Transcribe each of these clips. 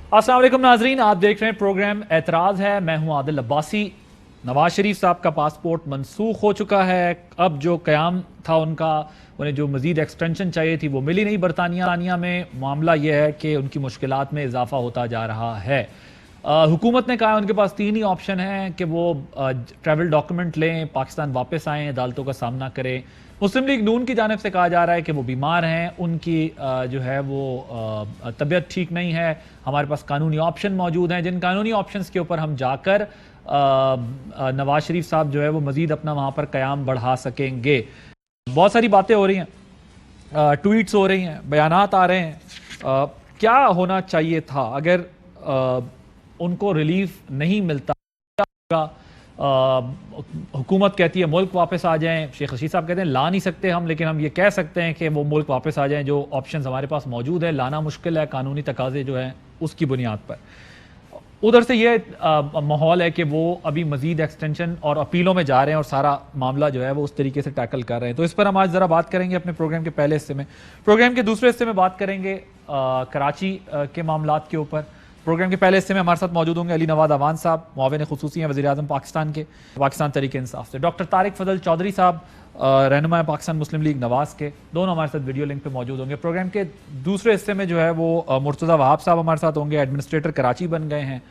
अस्सलाम वालेकुम नाजरीन, आप देख रहे हैं प्रोग्राम एतराज़ है। मैं हूं आदिल अब्बासी। नवाज शरीफ साहब का पासपोर्ट मनसूख हो चुका है। अब जो क़याम था उनका, उन्हें जो मज़ीद एक्सटेंशन चाहिए थी वो मिली नहीं। बरतानिया में मामला यह है कि उनकी मुश्किलात में इजाफा होता जा रहा है। हुकूमत ने कहा है उनके पास तीन ही ऑप्शन हैं कि वो ट्रैवल डॉक्यूमेंट लें, पाकिस्तान वापस आएँ, अदालतों का सामना करें। मुस्लिम लीग नून की जानिब से कहा जा रहा है कि वो बीमार हैं, उनकी जो है वो तबीयत ठीक नहीं है। हमारे पास कानूनी ऑप्शन मौजूद हैं, जिन कानूनी ऑप्शंस के ऊपर हम जाकर नवाज शरीफ साहब जो है वो मज़ीद अपना वहाँ पर क़याम बढ़ा सकेंगे। बहुत सारी बातें हो रही हैं, ट्वीट्स हो रही हैं, बयानात आ रहे हैं। क्या होना चाहिए था अगर उनको रिलीफ नहीं मिलता? हुकूमत कहती है मुल्क वापस आ जाएं, शेख रशीद साहब कहते हैं ला नहीं सकते हम, लेकिन हम ये कह सकते हैं कि वो मुल्क वापस आ जाएं। जो ऑप्शंस हमारे पास मौजूद है, लाना मुश्किल है, कानूनी तकाजे जो हैं उसकी बुनियाद पर। उधर से ये माहौल है कि वो अभी मजीद एक्सटेंशन और अपीलों में जा रहे हैं और सारा मामला जो है वो उस तरीके से टैकल कर रहे हैं। तो इस पर हम आज ज़रा बात करेंगे अपने प्रोग्राम के पहले हिस्से में। प्रोग्राम के दूसरे हिस्से में बात करेंगे कराची के मामलात के ऊपर। प्रोग्राम के पहले हिस्से में हमारे साथ मौजूद होंगे अली नवाज अवान साहब, मुआविन खुसूसी हैं वज़ीर आज़म पाकिस्तान के, पाकिस्तान तहरीक इंसाफ से। डॉक्टर तारिक फजल चौधरी साहब, रहनुमा पाकिस्तान मुस्लिम लीग नवाज के, दोनों हमारे साथ वीडियो लिंक पे मौजूद होंगे। प्रोग्राम के दूसरे हिस्से में जो है वो मुर्तज़ा वहाब साहब हमारे साथ होंगे, एडमिनिस्ट्रेटर कराची बन गए हैं,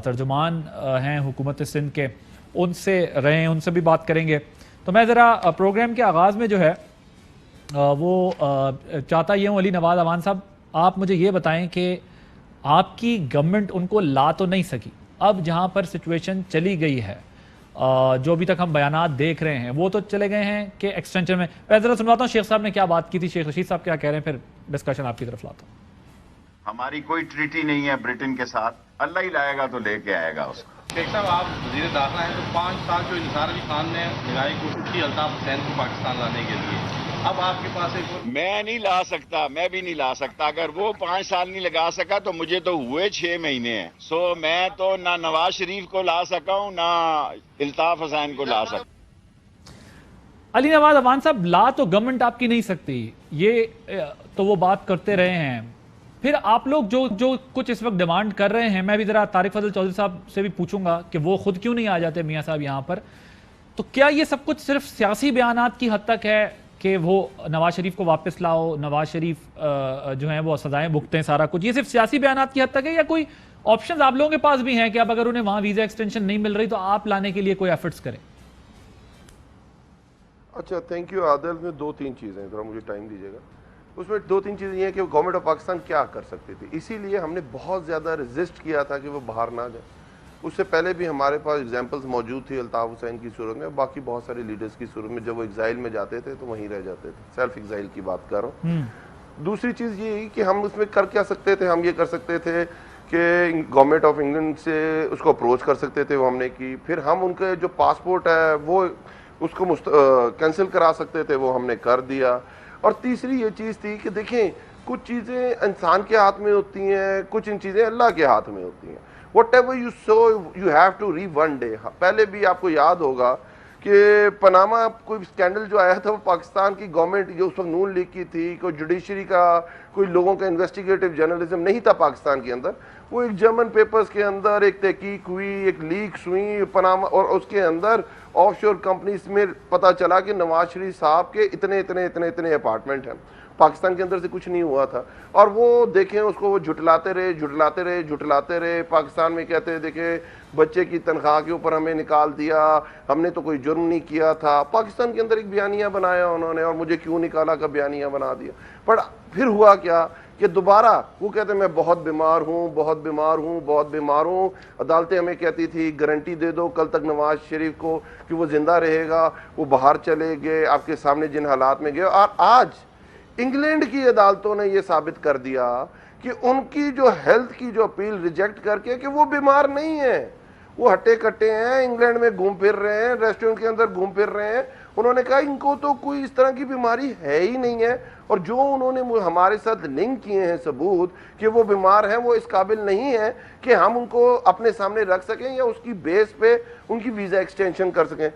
तर्जुमान हैं हुकूमत सिंध के, उनसे रहे हैं, उनसे भी बात करेंगे। तो मैं ज़रा प्रोग्राम के आगाज़ में जो है वो चाहता ये हूँ, अली नवाज अवान साहब आप मुझे ये बताएं कि आपकी गवर्नमेंट उनको ला तो नहीं सकी। अब जहाँ पर सिचुएशन चली गई है, जो अभी तक हम बयानात देख रहे हैं वो तो चले गए हैं कि एक्सटेंशन में। मैं ज़रा सुनवाता हूँ शेख साहब ने क्या बात की थी, शेख रशीद साहब क्या कह रहे हैं, फिर डिस्कशन आपकी तरफ लाता हूँ। हमारी कोई ट्रीटी नहीं है ब्रिटेन के साथ, अल्लाह ही लाएगा तो लेके आएगा उसको। शेख साहब, आप वजीर दाखिला हैं, तो 5 साल जो निसार अली खान ने लगाई कोशिश की अल्ताफ हुसैन को पाकिस्तान लाने के लिए, अब आपके पास एक मैं नहीं ला सकता, मैं भी नहीं ला सकता। अगर वो 5 साल नहीं लगा सका तो मुझे तो हुए 6 महीने हैं। सो मैं तो ना नवाज शरीफ को ला सका हूं ना अल्ताफ हुसैन को ला सका। अली नवाज अवान साहब, ला तो गवर्नमेंट आपकी नहीं सकती, ये तो वो बात करते रहे हैं। फिर आप लोग जो जो कुछ इस वक्त डिमांड कर रहे हैं, मैं भी जरा तारिक फजल चौधरी साहब से भी पूछूंगा कि वो खुद क्यों नहीं आ जाते मियां साहब यहाँ पर। तो क्या ये सब कुछ सिर्फ सियासी बयानात की हद तक है कि वो नवाज शरीफ को वापस लाओ, नवाज शरीफ जो है वो सजाएं भुगतें, सारा कुछ ये सिर्फ सियासी बयानात की हद तक है, या कोई ऑप्शंस आप लोगों के पास भी हैं कि अब अगर उन्हें वहां वीजा एक्सटेंशन नहीं मिल रही तो आप लाने के लिए कोई एफर्ट्स करें? अच्छा, थैंक यू आदिल। में 2-3 चीज़ें, ज़रा मुझे टाइम दीजिएगा। उसमें 2-3 चीज़ें ये हैं कि गवर्नमेंट ऑफ पाकिस्तान क्या कर सकती थी, इसीलिए हमने बहुत ज़्यादा रेजिस्ट किया था कि वो बाहर ना जाए। उससे पहले भी हमारे पास एग्जांपल्स मौजूद थी अल्ताफ हुसैन की सूरत में, बाकी बहुत सारे लीडर्स की सूरत में। जब वो एग्जाइल में जाते थे तो वहीं रह जाते थे। सेल्फ एग्जाइल की बात कर रहा हूँ। दूसरी चीज़ ये कि हम उसमें कर क्या सकते थे, हम ये कर सकते थे कि गवर्नमेंट ऑफ इंग्लैंड से उसको अप्रोच कर सकते थे, वो हमने की। फिर हम उनके जो पासपोर्ट है वो उसको कैंसिल करा सकते थे, वो हमने कर दिया। और तीसरी ये चीज़ थी कि देखें, कुछ चीज़ें इंसान के हाथ में होती हैं, कुछ इन चीज़ें अल्लाह के हाथ में होती हैं। Whatever you sow, you have to reap one day। पहले भी आपको याद होगा कि पनामा कोई स्कैंडल जो आया था वो पाकिस्तान की गवर्नमेंट जो उस वक्त नून लीग की थी, कोई जुडिशरी का, कोई लोगों का इन्वेस्टिगेटिव जर्नलिज्म नहीं था पाकिस्तान के अंदर। वो एक जर्मन पेपर्स के अंदर एक तहकीक हुई, एक लीक्स हुई पनामा, और उसके अंदर ऑफशोर कंपनीज में पता चला कि नवाज शरीफ साहब के इतने इतने इतने इतने अपार्टमेंट हैं। पाकिस्तान के अंदर से कुछ नहीं हुआ था, और वो देखें उसको वो झुटलाते रहे झुटलाते रहे झुटलाते रहे। पाकिस्तान में कहते हैं देखें बच्चे की तनख्वाह के ऊपर हमें निकाल दिया, हमने तो कोई जुर्म नहीं किया था। पाकिस्तान के अंदर एक बयानिया बनाया उन्होंने, और मुझे क्यों निकाला का बयानिया बना दिया। पर फिर हुआ क्या कि दोबारा वो कहते हैं मैं बहुत बीमार हूँ, बहुत बीमार हूँ, बहुत बीमार हूँ। अदालतें हमें कहती थी गारंटी दे दो कल तक नवाज शरीफ को कि वो जिंदा रहेगा। वो बाहर चले गए, आपके सामने जिन हालात में गए। और आज इंग्लैंड की अदालतों ने यह साबित कर दिया कि उनकी जो हेल्थ की जो अपील रिजेक्ट करके कि वो बीमार नहीं है, वो हट्टे कट्टे हैं, इंग्लैंड में घूम फिर रहे हैं, रेस्टोरेंट के अंदर घूम फिर रहे हैं। उन्होंने कहा इनको तो कोई इस तरह की बीमारी है ही नहीं है, और जो उन्होंने हमारे साथ लिंक किए हैं सबूत कि वो बीमार हैं, वो इस काबिल नहीं है कि हम उनको अपने सामने रख सकें या उसकी बेस पे उनकी वीजा एक्सटेंशन कर सकें।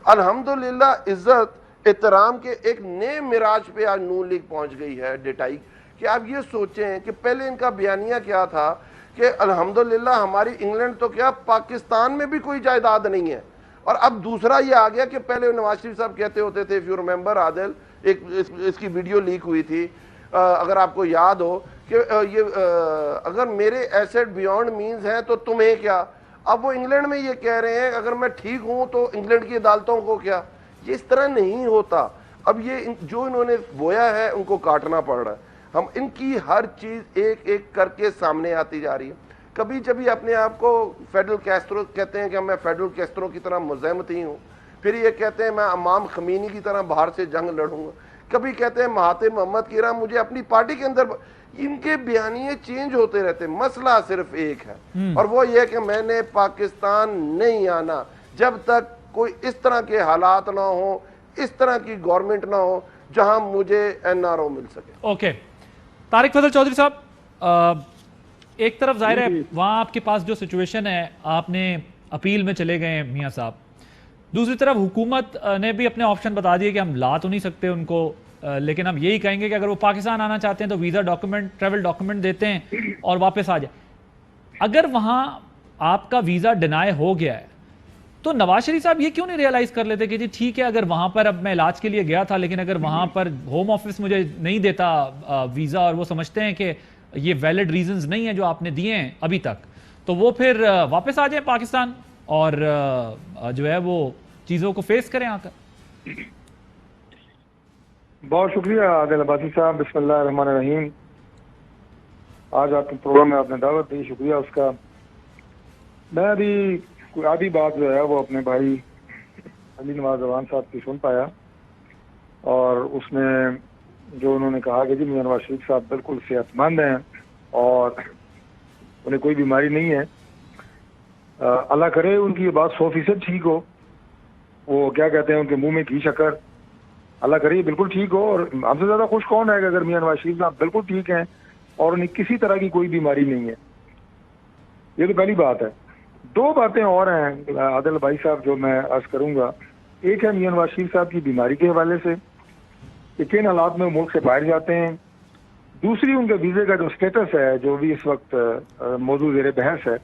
अल्हम्दुलिल्लाह इज्जत एहतराम के एक नए मिराज पे आज नून लीग पहुंच गई है डेटाई। कि आप ये सोचें कि पहले इनका बयानिया क्या था कि अल्हम्दुलिल्लाह हमारी इंग्लैंड तो क्या पाकिस्तान में भी कोई जायदाद नहीं है। और अब दूसरा ये आ गया कि पहले नवाज शरीफ साहब कहते होते थे, इफ यू रिमेंबर आदिल, इसकी वीडियो लीक हुई थी, अगर आपको याद हो कि अगर मेरे एसेट बियॉन्ड मींस हैं तो तुम्हें क्या। अब वो इंग्लैंड में ये कह रहे हैं अगर मैं ठीक हूं तो इंग्लैंड की अदालतों को क्या। ये इस तरह नहीं होता। अब ये जो इन्होंने बोया है उनको काटना पड़ रहा है। हम इनकी हर चीज एक एक करके सामने आती जा रही है। कभी जभी अपने आप को फेडरल कैस्ट्रो कहते हैं कि मैं फेडरल कैस्ट्रो की तरह मुज़ाहमती हूँ, फिर ये कहते हैं मैं इमाम खमीनी की तरह बाहर से जंग लड़ूंगा, कभी कहते हैं महातिर मोहम्मद की तरह मुझे अपनी पार्टी के अंदर। इनके बयानिए चेंज होते रहते। मसला सिर्फ एक है और वो ये कि मैंने पाकिस्तान नहीं आना जब तक कोई इस तरह के हालात ना हो, इस तरह की गवर्नमेंट ना हो जहां मुझे NRO मिल सके। ओके, तारिक फजल चौधरी साहब, एक तरफ जाहिर है वहां आपके पास जो सिचुएशन है, आपने अपील में चले गए मियां साहब, दूसरी तरफ हुकूमत ने भी अपने ऑप्शन बता दिए कि हम ला तो नहीं सकते उनको, लेकिन हम यही कहेंगे कि अगर वो पाकिस्तान आना चाहते हैं तो वीज़ा डॉक्यूमेंट, ट्रैवल डॉक्यूमेंट देते हैं और वापस आ जाए। अगर वहां आपका वीज़ा डिनाई हो गया है तो नवाज शरीफ साहब ये क्यों नहीं रियलाइज कर लेते कि जी ठीक है, अगर वहां पर, अब मैं इलाज के लिए गया था लेकिन अगर वहां पर होम ऑफिस मुझे नहीं देता वीज़ा और वो समझते हैं कि ये वैलिड रीजंस नहीं है जो आपने दिए हैं अभी तक, तो वो फिर वापस आ जाए पाकिस्तान और जो है वो चीज़ों को फेस करें आकर। बहुत शुक्रिया आदिल अब्बासी साहब, बिस्मिल्लाहिर्रहमानिर्रहीम। आज आपके प्रोग्राम में आपने दावत दी, शुक्रिया उसका। मैं अभी कोई आधी बात जो है वो अपने भाई अली नवाज अवान साहब की सुन पाया और उसमें जो उन्होंने कहा कि जी मियां नवाज शरीफ साहब बिल्कुल सेहतमंद हैं और उन्हें कोई बीमारी नहीं है। अल्लाह करे उनकी ये बात 100% ठीक हो। वो क्या कहते हैं, उनके मुंह में घी शक्कर, अल्लाह करे बिल्कुल ठीक हो। और हमसे ज़्यादा खुश कौन है कि अगर मियां नवाज शरीफ साहब बिल्कुल ठीक हैं और उन्हें किसी तरह की कोई बीमारी नहीं है। ये तो पहली बात है। दो बातें और हैं आदिल भाई साहब जो मैं अर्ज करूंगा। एक है मियां नवाज शरीफ साहब की बीमारी के हवाले से कि किन हालात में मुल्क से बाहर जाते हैं। दूसरी उनके वीज़े का जो स्टेटस है जो भी इस वक्त मौजूद ज़ेर बहस है,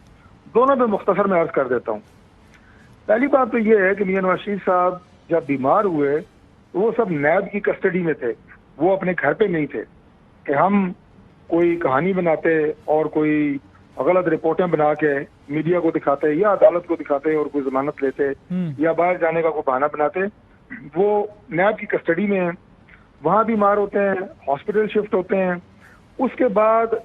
दोनों पे मुख्तसर में अर्ज कर देता हूँ। पहली बात तो ये है कि मियां नवाज शरीफ साहब जब बीमार हुए तो वो सब नैब की कस्टडी में थे, वो अपने घर पे नहीं थे कि हम कोई कहानी बनाते और कोई गलत रिपोर्टें बना के मीडिया को दिखाते या अदालत को दिखाते और कोई जमानत लेते या बाहर जाने का कोई बहाना बनाते। वो नैब की कस्टडी में हैं, वहाँ बीमार होते हैं, हॉस्पिटल शिफ्ट होते हैं। उसके बाद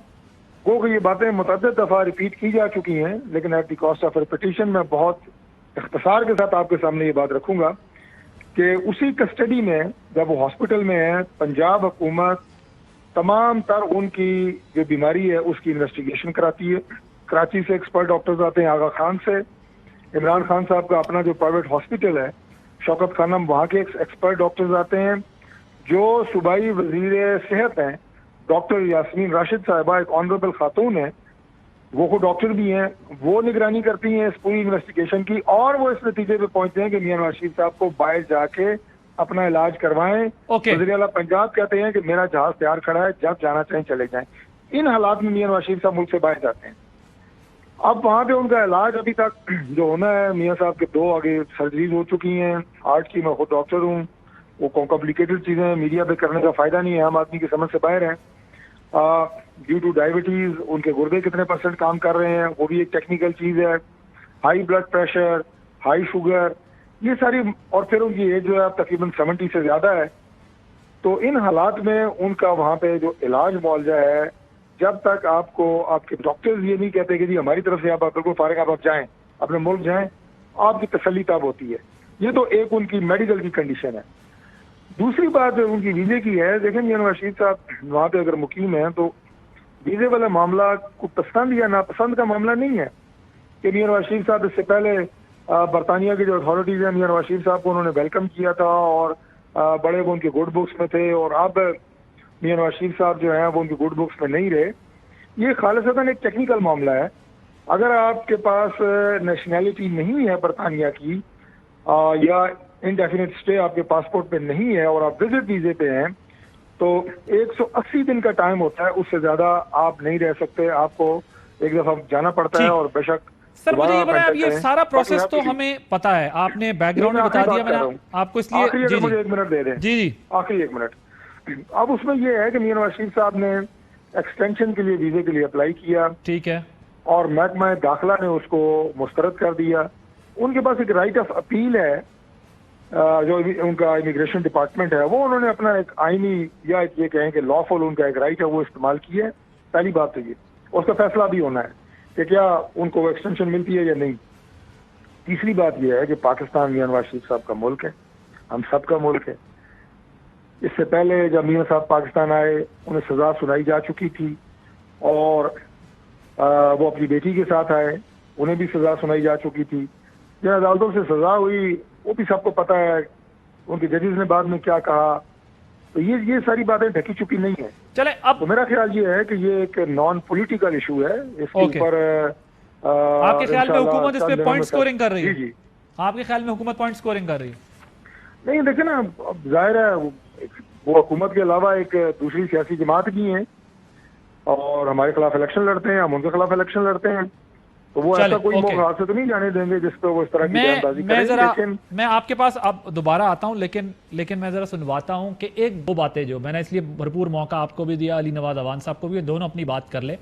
वो ये बातें मुतअद्दिद दफ़ा रिपीट की जा चुकी हैं, लेकिन at the cost of repetition मैं बहुत इख्तिसार के साथ आपके सामने ये बात रखूंगा कि उसी कस्टडी में जब वो हॉस्पिटल में है, पंजाब हुकूमत तमाम तर उनकी जो बीमारी है उसकी इन्वेस्टिगेशन कराती है। कराची से एक्सपर्ट डॉक्टर्स आते हैं, आगा खान से, इमरान खान साहब का अपना जो प्राइवेट हॉस्पिटल है शौकत खानम, वहाँ के एक्सपर्ट डॉक्टर्स आते हैं। जो सूबाई वजीर सेहत हैं डॉक्टर यास्मीन राशिद साहिबा, एक ऑनरेबल खातून है, वो को डॉक्टर भी हैं, वो निगरानी करती हैं इस पूरी इन्वेस्टिगेशन की और वो इस नतीजे पे पहुंचते हैं कि मियां नवाज शरीफ साहब को बाहर जाके अपना इलाज करवाएं। वज़ीर आला पंजाब कहते हैं कि मेरा जहाज तैयार खड़ा है, जब जाना चाहें चले जाएं। इन हालात में मियां नवाज शरीफ साहब मुल्क से बाहर जाते हैं। अब वहाँ पे उनका इलाज अभी तक जो होना है, मियां साहब के 2 आगे सर्जरीज हो चुकी हैं, हार्ट की, मैं खुद डॉक्टर हूँ, वो कॉम्प्लिकेटेड चीज़ें मीडिया पे करने का फायदा नहीं है, आम आदमी की समझ से बाहर है। ड्यू टू डायबिटीज उनके गुर्दे कितने % काम कर रहे हैं वो भी एक टेक्निकल चीज़ है, high blood pressure, high sugar, ये सारी, और फिर उनकी एज जो है तकरीबन 70 से ज़्यादा है। तो इन हालात में उनका वहाँ पे जो इलाज मुआवजा है, जब तक आपको आपके डॉक्टर्स ये नहीं कहते कि जी हमारी तरफ से आप बिल्कुल फारिग, आप जाएं अपने मुल्क जाएं, आपकी तसल्ली तब होती है। ये तो एक उनकी मेडिकल की कंडीशन है। दूसरी बात उनकी वीज़े की है। देखें मियां नवाज शरीफ साहब वहाँ पे अगर मुकीम है तो वीज़े वाला मामला को पसंद या नापसंद का मामला नहीं है कि मियां नवाज शरीफ साहब इससे पहले बरतानिया की जो अथॉरिटीज़ हैं मियां नवाज शरीफ साहब को उन्होंने वेलकम किया था और बड़े वो उनके गुड बुक्स में थे, और अब मियां नवाज शरीफ साहब जो हैं वो उनकी गुड बुक्स में नहीं रहे। ये खालिसतन एक टेक्निकल मामला है। अगर आपके पास नेशनैलिटी नहीं है बरतानिया की या इनडेफिनिट स्टे आपके पासपोर्ट पे नहीं है और आप विजिट वीज़े पे हैं, तो 180 दिन का टाइम होता है, उससे ज़्यादा आप नहीं रह सकते। आपको एक दफा जाना पड़ता है और बेशक सर मुझे ये बताएं, अब ये सारा प्रोसेस तो बाकी हमें पता है, आपने बैकग्राउंड में बता दिया, मैंने आपको इसलिए आखिरी जी मुझे 1 मिनट दे दें। जी जी आखिरी 1 मिनट। अब उसमें ये है कि मियां नवाज शरीफ साहब ने एक्सटेंशन के लिए वीजे के लिए अप्लाई किया, ठीक है, और महकमा दाखिला ने उसको मुस्तरद कर दिया। उनके पास एक राइट ऑफ अपील है, जो उनका इमिग्रेशन डिपार्टमेंट है, वो उन्होंने अपना एक आईनी या ये कहें कि लॉफुल उनका एक राइट है वो इस्तेमाल किया है। पहली बात तो ये, उसका फैसला भी होना है कि क्या उनको वो एक्सटेंशन मिलती है या नहीं। तीसरी बात यह है कि पाकिस्तान मियां नवाज शरीफ साहब का मुल्क है, हम सब का मुल्क है। इससे पहले जब मियां साहब पाकिस्तान आए उन्हें सजा सुनाई जा चुकी थी, और वो अपनी बेटी के साथ आए, उन्हें भी सजा सुनाई जा चुकी थी। जिन अदालतों से सजा हुई वो भी सबको पता है, उनके जजेस ने बाद में क्या कहा। तो ये सारी बातें ढकी चुकी नहीं है। चले अब तो मेरा ख्याल ये है कि ये एक नॉन पॉलिटिकल इशू है। इसके ऊपर आपके ख्याल में हुकूमत इस पे पॉइंट स्कोरिंग कर रही है? जी, आपके ख्याल में हुकूमत पॉइंट स्कोरिंग कर रही है? नहीं, देखिए ना, अब जाहिर है वो हुकूमत के अलावा एक दूसरी सियासी जमात भी है, और हमारे खिलाफ इलेक्शन लड़ते हैं, हम उनके खिलाफ इलेक्शन लड़ते हैं, तो वो ऐसा कोई मौका से तो नहीं जाने देंगे जिस पे वो इस तरह की बयानबाजी करें। लेकिन मैं आपके पास अब दोबारा आता हूं, लेकिन मैं जरा सुनवाता हूं कि एक दो बातें जो मैंने, इसलिए भरपूर मौका आपको भी दिया, अली नवाज अवान साहब को भी, दोनों अपनी बात कर ले।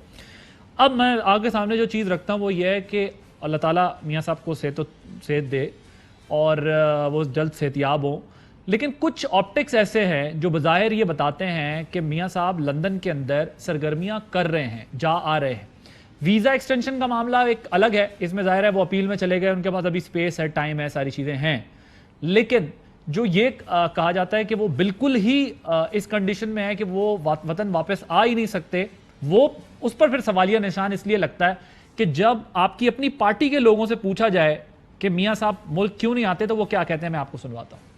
अब मैं आगे सामने जो चीज़ रखता हूं वो ये है कि अल्लाह ताला मियाँ साहब को सेहत दे और वो जल्द सेहतियाब हो। लेकिन कुछ ऑप्टिक्स ऐसे हैं जो बज़ाहिर ये बताते हैं कि मियाँ साहब लंदन के अंदर सरगर्मियां कर रहे हैं, जा आ रहे हैं। वीज़ा एक्सटेंशन का मामला एक अलग है, इसमें जाहिर है वो अपील में चले गए, उनके पास अभी स्पेस है, टाइम है, सारी चीज़ें हैं। लेकिन जो ये कहा जाता है कि वो बिल्कुल ही इस कंडीशन में है कि वो वतन वापस आ ही नहीं सकते, वो उस पर फिर सवालिया निशान इसलिए लगता है कि जब आपकी अपनी पार्टी के लोगों से पूछा जाए कि मियाँ साहब मुल्क क्यों नहीं आते, तो वो क्या कहते हैं, मैं आपको सुनवाता हूँ।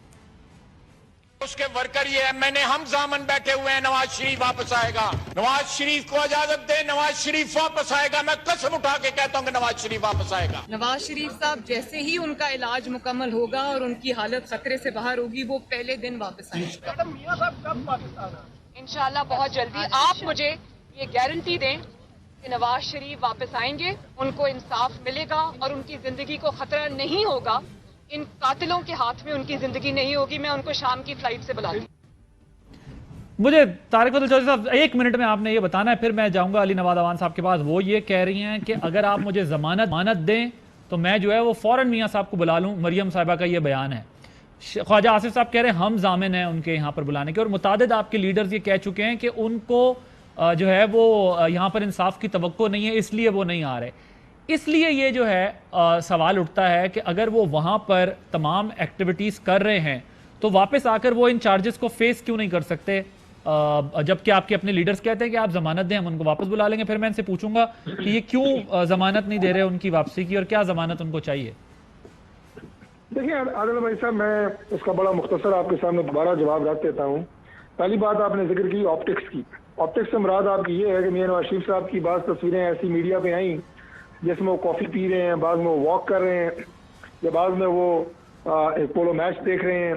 उसके वर्कर ये एमएनए हम जामन बैठे हुए हैं, नवाज शरीफ वापस आएगा, नवाज शरीफ को इजाजत दे, नवाज शरीफ वापस आएगा। मैं कसम उठा के कहता हूँ कि नवाज शरीफ वापस आएगा। नवाज शरीफ साहब जैसे ही उनका इलाज मुकम्मल होगा और उनकी हालत खतरे से बाहर होगी, वो पहले दिन वापस आएंगे। मैडम, मियां साहब कब वापस आ रहे हैं? इंशाल्लाह बहुत जल्दी। आप मुझे ये गारंटी दें कि नवाज शरीफ वापस आएंगे, उनको इंसाफ मिलेगा और उनकी जिंदगी को खतरा नहीं होगा। इन कातिलों के हाथ में उनकी जिंदगी नहीं होगी। मैं उनको शाम की फ्लाइट से बुलाती हूँ। मुझे तारिक अब्दुल चौधरी साहब 1 मिनट में आपने ये बताना है, फिर मैं जाऊंगा अली नवाज अवान साहब के पास। वो ये कह रही हैं कि अगर आप मुझे जमानत दें तो मैं जो है वो फौरन मियाँ साहब को बुला लूँ। मरियम साहिबा का ये बयान है। ख्वाजा आसिफ साहब कह रहे हैं हम जामिन हैं उनके यहाँ पर बुलाने के, और मुतादिद आपके लीडर्स ये कह चुके हैं कि उनको जो है वो यहाँ पर इंसाफ की तवक्को नहीं है, इसलिए वो नहीं आ रहे। इसलिए ये जो है सवाल उठता है कि अगर वो वहाँ पर तमाम एक्टिविटीज़ कर रहे हैं तो वापस आकर वो इन चार्जेस को फेस क्यों नहीं कर सकते, जबकि आपके अपने लीडर्स कहते हैं कि आप जमानत दें, हम उनको वापस बुला लेंगे। फिर मैं इनसे पूछूंगा कि ये क्यों जमानत नहीं दे रहे उनकी वापसी की, और क्या जमानत उनको चाहिए। देखिए आदिल भाई साहब, मैं इसका बड़ा मुख्तसर आपके सामने दोबारा जवाब रख देता हूँ। पहली बात आपने जिक्र की ऑप्टिक्स की। ऑप्टिक्स से मुराद आपकी ये है कि मियां नवाज शरीफ साहब की बाज़ तस्वीरें ऐसी मीडिया पे आई जिसमें वो कॉफ़ी पी रहे हैं, बाद में वो वॉक कर रहे हैं, या बाद में वो एक पोलो मैच देख रहे हैं।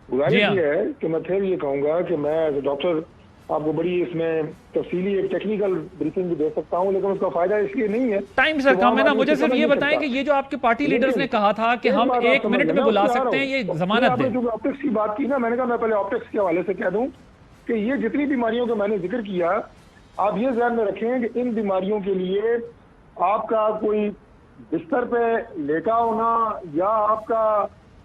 गुजारिश ये है कि मैं फिर ये कहूँगा कि मैं एज ए डॉक्टर आपको बड़ी इसमें तफसीली एक टेक्निकल ब्रीफिंग भी दे सकता हूँ, लेकिन उसका फायदा इसलिए नहीं है। टाइम सर कम है ना, मुझे सिर्फ ये बताएं कि ये जो आपके पार्टी लीडर्स ने कहा था कि हम 1 मिनट में बुला सकते हैं, ये जमानत दें। जो ऑप्टिक्स की बात की ना, मैंने कहा मैं पहले ऑप्टिक्स के हवाले से कह दूं कि ये जितनी बीमारियों का मैंने जिक्र किया, आप ये ध्यान में रखें कि इन बीमारियों के लिए आपका कोई बिस्तर पे लेटा होना या आपका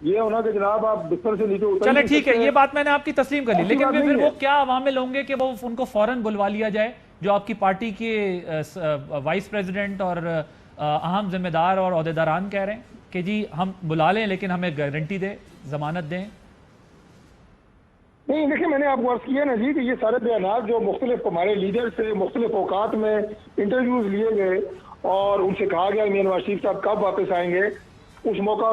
ये होना कि जनाब आप बिस्तर से नीचे उतर, चले ठीक है, ये बात मैंने आपकी तस्लीम कर ली, लेकिन फिर वो क्या अवामिल होंगे कि वो उनको फौरन बुलवा लिया जाए, जो आपकी पार्टी के वाइस प्रेसिडेंट और अहम जिम्मेदार और ओहदेदारान कह रहे हैं कि जी हम बुला लें लेकिन हमें गारंटी दें, जमानत दें। नहीं देखिए, मैंने आपको अर्ज किया ना जी कि ये सारे बयान जो मुख्तलिफ हमारे लीडर से मुख्तलिफ औकात में इंटरव्यूज लिए गए और उनसे कहा गया मियां नवाज शरीफ साहब कब वापस आएंगे, उस मौका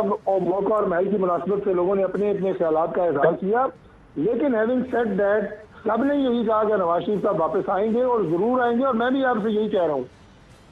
और महल की मुनासिबत से लोगों ने अपने अपने ख्यालात का इजहार किया। लेकिन हैविंग सेड दैट सब ने यही कहा कि नवाज शरीफ साहब वापस आएंगे और जरूर आएंगे, और मैं भी आपसे यही कह रहा हूँ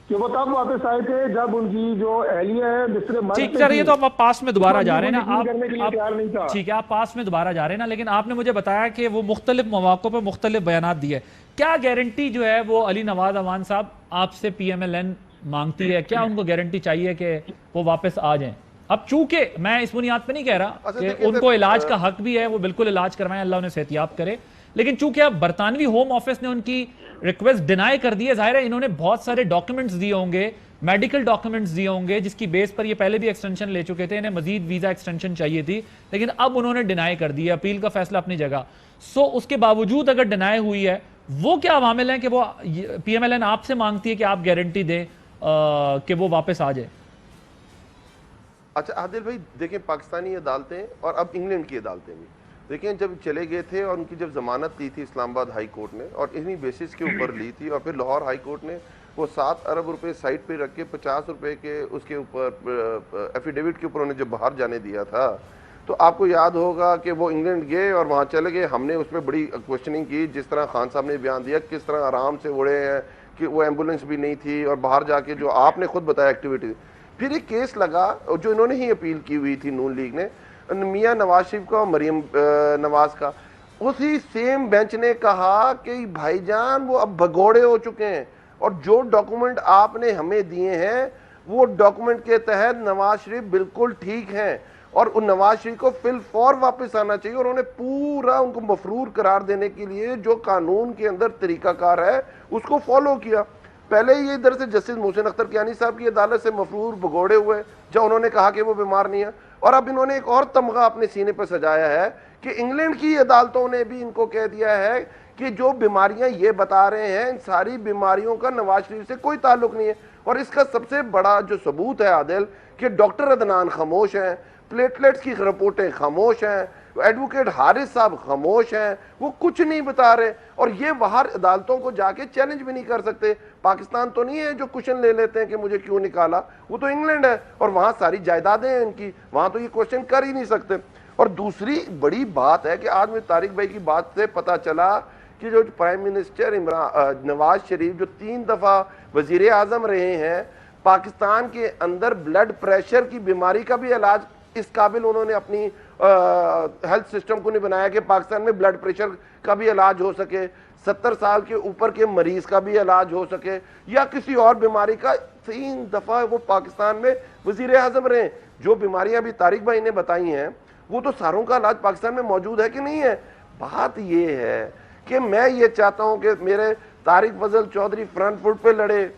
कि वो तब वापस आए थे जब उनकी जो एहलिया है दूसरे ठीक सर, ये तो आप पास में दोबारा जा रहे हैं ना, आप ठीक है, आप पास में दोबारा जा रहे हैं ना, लेकिन आपने मुझे बताया कि वो मुख्तलिफ मौक़ों पर मुख्तलिफ बयानात दिए। क्या गारंटी जो है वो अली नवाज अवान साहब आपसे PMLN मांगती है? क्या उनको गारंटी चाहिए कि वो वापस आ जाएं? अब चूंकि मैं इस बुनियाद पे नहीं कह रहा कि उनको इलाज का हक भी है, वो बिल्कुल इलाज करवाएं, अल्लाह उन्हें सेहतियाब करे, लेकिन चूंकि अब बरतानवी होम ऑफिस ने उनकी रिक्वेस्ट डिनाई कर दी है, जाहिर है इन्होंने बहुत सारे डॉक्यूमेंट्स दिए होंगे, मेडिकल डॉक्यूमेंट्स दिए होंगे, जिसकी बेस पर ये पहले भी एक्सटेंशन ले चुके थे, इन्हें मजीद वीजा एक्सटेंशन चाहिए थी, लेकिन अब उन्होंने डिनाई कर दी है। अपील का फैसला अपनी जगह। सो उसके बावजूद अगर डिनाई हुई है, वो क्या मामले हैं कि वो PMLN आपसे मांगती है कि आप गारंटी दें कि वो वापस आ जाए? अच्छा आदिल भाई, देखें पाकिस्तानी अदालतें और अब इंग्लैंड की अदालतें भी, देखें जब चले गए थे और उनकी जब जमानत दी थी इस्लामाबाद हाई कोर्ट ने, और इन्हीं बेसिस के ऊपर ली थी, और फिर लाहौर हाई कोर्ट ने वो 7 अरब रुपए साइड पे रख के 50 रुपए के उसके ऊपर एफिडेविट के ऊपर उन्हें जब बाहर जाने दिया था, तो आपको याद होगा कि वो इंग्लैंड गए और वहाँ चले गए। हमने उस पर बड़ी क्वेश्चनिंग की, जिस तरह खान साहब ने बयान दिया किस तरह आराम से उड़े हैं, कि वो एम्बुलेंस भी नहीं थी, और बाहर जाके जो आपने खुद बताया एक्टिविटी। फिर एक केस लगा जो इन्होंने ही अपील की हुई थी नून लीग ने, मियाँ नवाज शरीफ का और मरीम नवाज का, उसी सेम बेंच ने कहा कि भाईजान वो अब भगोड़े हो चुके हैं, और जो डॉक्यूमेंट आपने हमें दिए हैं वो डॉक्यूमेंट के तहत नवाज शरीफ बिल्कुल ठीक हैं, और उन नवाज शरीफ को फिल फौर वापस आना चाहिए। और उन्होंने पूरा उनको मफरूर करार देने के लिए जो कानून के अंदर तरीकाकार है उसको फॉलो किया। पहले ये इधर से जस्टिस मोहसिन अख्तर कियानी साहब की अदालत से मफरूर भगोड़े हुए जब उन्होंने कहा कि वो बीमार नहीं है, और अब इन्होंने एक और तमगा अपने सीने पर सजाया है कि इंग्लैंड की अदालतों ने भी इनको कह दिया है कि जो बीमारियां ये बता रहे हैं इन सारी बीमारियों का नवाज शरीफ से कोई ताल्लुक नहीं है। और इसका सबसे बड़ा जो सबूत है आदिल, कि डॉक्टर अदनान खामोश हैं, प्लेटलेट्स की रिपोर्टें खामोश हैं, एडवोकेट हारिस साहब खामोश हैं, वो कुछ नहीं बता रहे, और ये बाहर अदालतों को जाके चैलेंज भी नहीं कर सकते। पाकिस्तान तो नहीं है जो क्वेश्चन ले लेते हैं कि मुझे क्यों निकाला, वो तो इंग्लैंड है और वहां सारी जायदादें हैं इनकी, वहां तो ये क्वेश्चन कर ही नहीं सकते। और दूसरी बड़ी बात है कि आज मुझे तारिक भाई की बात से पता चला कि जो प्राइम मिनिस्टर नवाज शरीफ जो 3 दफा वजीर आजम रहे हैं, पाकिस्तान के अंदर ब्लड प्रेशर की बीमारी का भी इलाज इस काबिल उन्होंने अपनी हेल्थ सिस्टम को नहीं बनाया कि पाकिस्तान में ब्लड प्रेशर का भी इलाज हो सके, 70 साल के ऊपर के मरीज का भी इलाज हो सके, या किसी और बीमारी का। 3 दफा वो पाकिस्तान में वजीर आजम रहे। जो बीमारियां भी तारिक भाई ने बताई हैं वो तो सारों का इलाज पाकिस्तान में मौजूद है कि नहीं है। बात ये है कि मैं ये चाहता हूं कि मेरे तारिक फजल चौधरी फ्रंट फुट पे लड़े,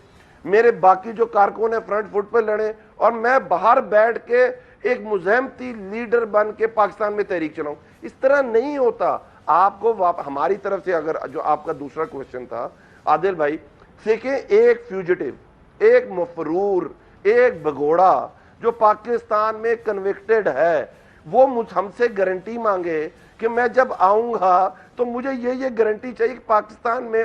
मेरे बाकी जो कारकुन है फ्रंट फुट पे लड़े, और मैं बाहर बैठ के एक मुजहमती लीडर बन के पाकिस्तान में तहरीक चलाऊं। इस तरह नहीं होता। आपको हमारी तरफ से, अगर जो आपका दूसरा क्वेश्चन था आदिल भाई, देखें एक फ्यूजिटिव, एक मफरूर, एक भगोड़ा जो पाकिस्तान में कन्विक्टेड है, वो हमसे गारंटी मांगे कि मैं जब आऊंगा तो मुझे ये गारंटी चाहिए कि पाकिस्तान में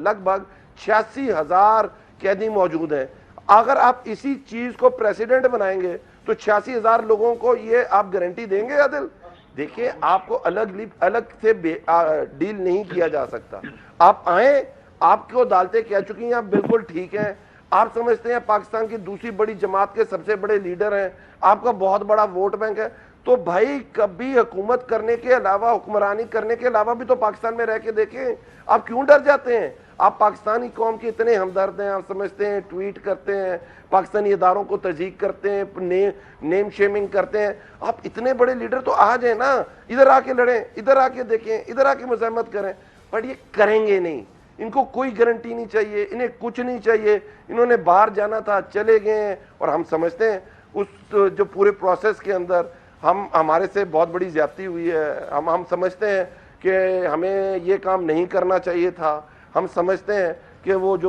लगभग 86,000 कैदी मौजूद हैं। अगर आप इसी चीज को प्रेसिडेंट बनाएंगे तो 86,000 लोगों को ये आप गारंटी देंगे आदिल? देखिए, आपको अलग से डील नहीं किया जा सकता। आप आए, आपको अदालतें कह चुकी हैं आप बिल्कुल ठीक हैं, आप समझते हैं पाकिस्तान की दूसरी बड़ी जमात के सबसे बड़े लीडर हैं, आपका बहुत बड़ा वोट बैंक है, तो भाई कभी हुकूमत करने के अलावा, हुक्मरानी करने के अलावा भी तो पाकिस्तान में रह के देखें। आप क्यों डर जाते हैं? आप पाकिस्तानी कौम के इतने हमदर्द हैं, आप समझते हैं, ट्वीट करते हैं, पाकिस्तानी इदारों को तज़ीक करते हैं, नेम शेमिंग करते हैं। आप इतने बड़े लीडर तो आ जाए ना, इधर आके लड़ें, इधर आके देखें, इधर आके मुज़ाहमत करें, पर ये करेंगे नहीं। इनको कोई गारंटी नहीं चाहिए, इन्हें कुछ नहीं चाहिए। इन्होंने बाहर जाना था, चले गए, और हम समझते हैं उस जो पूरे प्रोसेस के अंदर हमारे से बहुत बड़ी ज्यादती हुई है। हम समझते हैं कि हमें ये काम नहीं करना चाहिए था। हम समझते हैं कि वो जो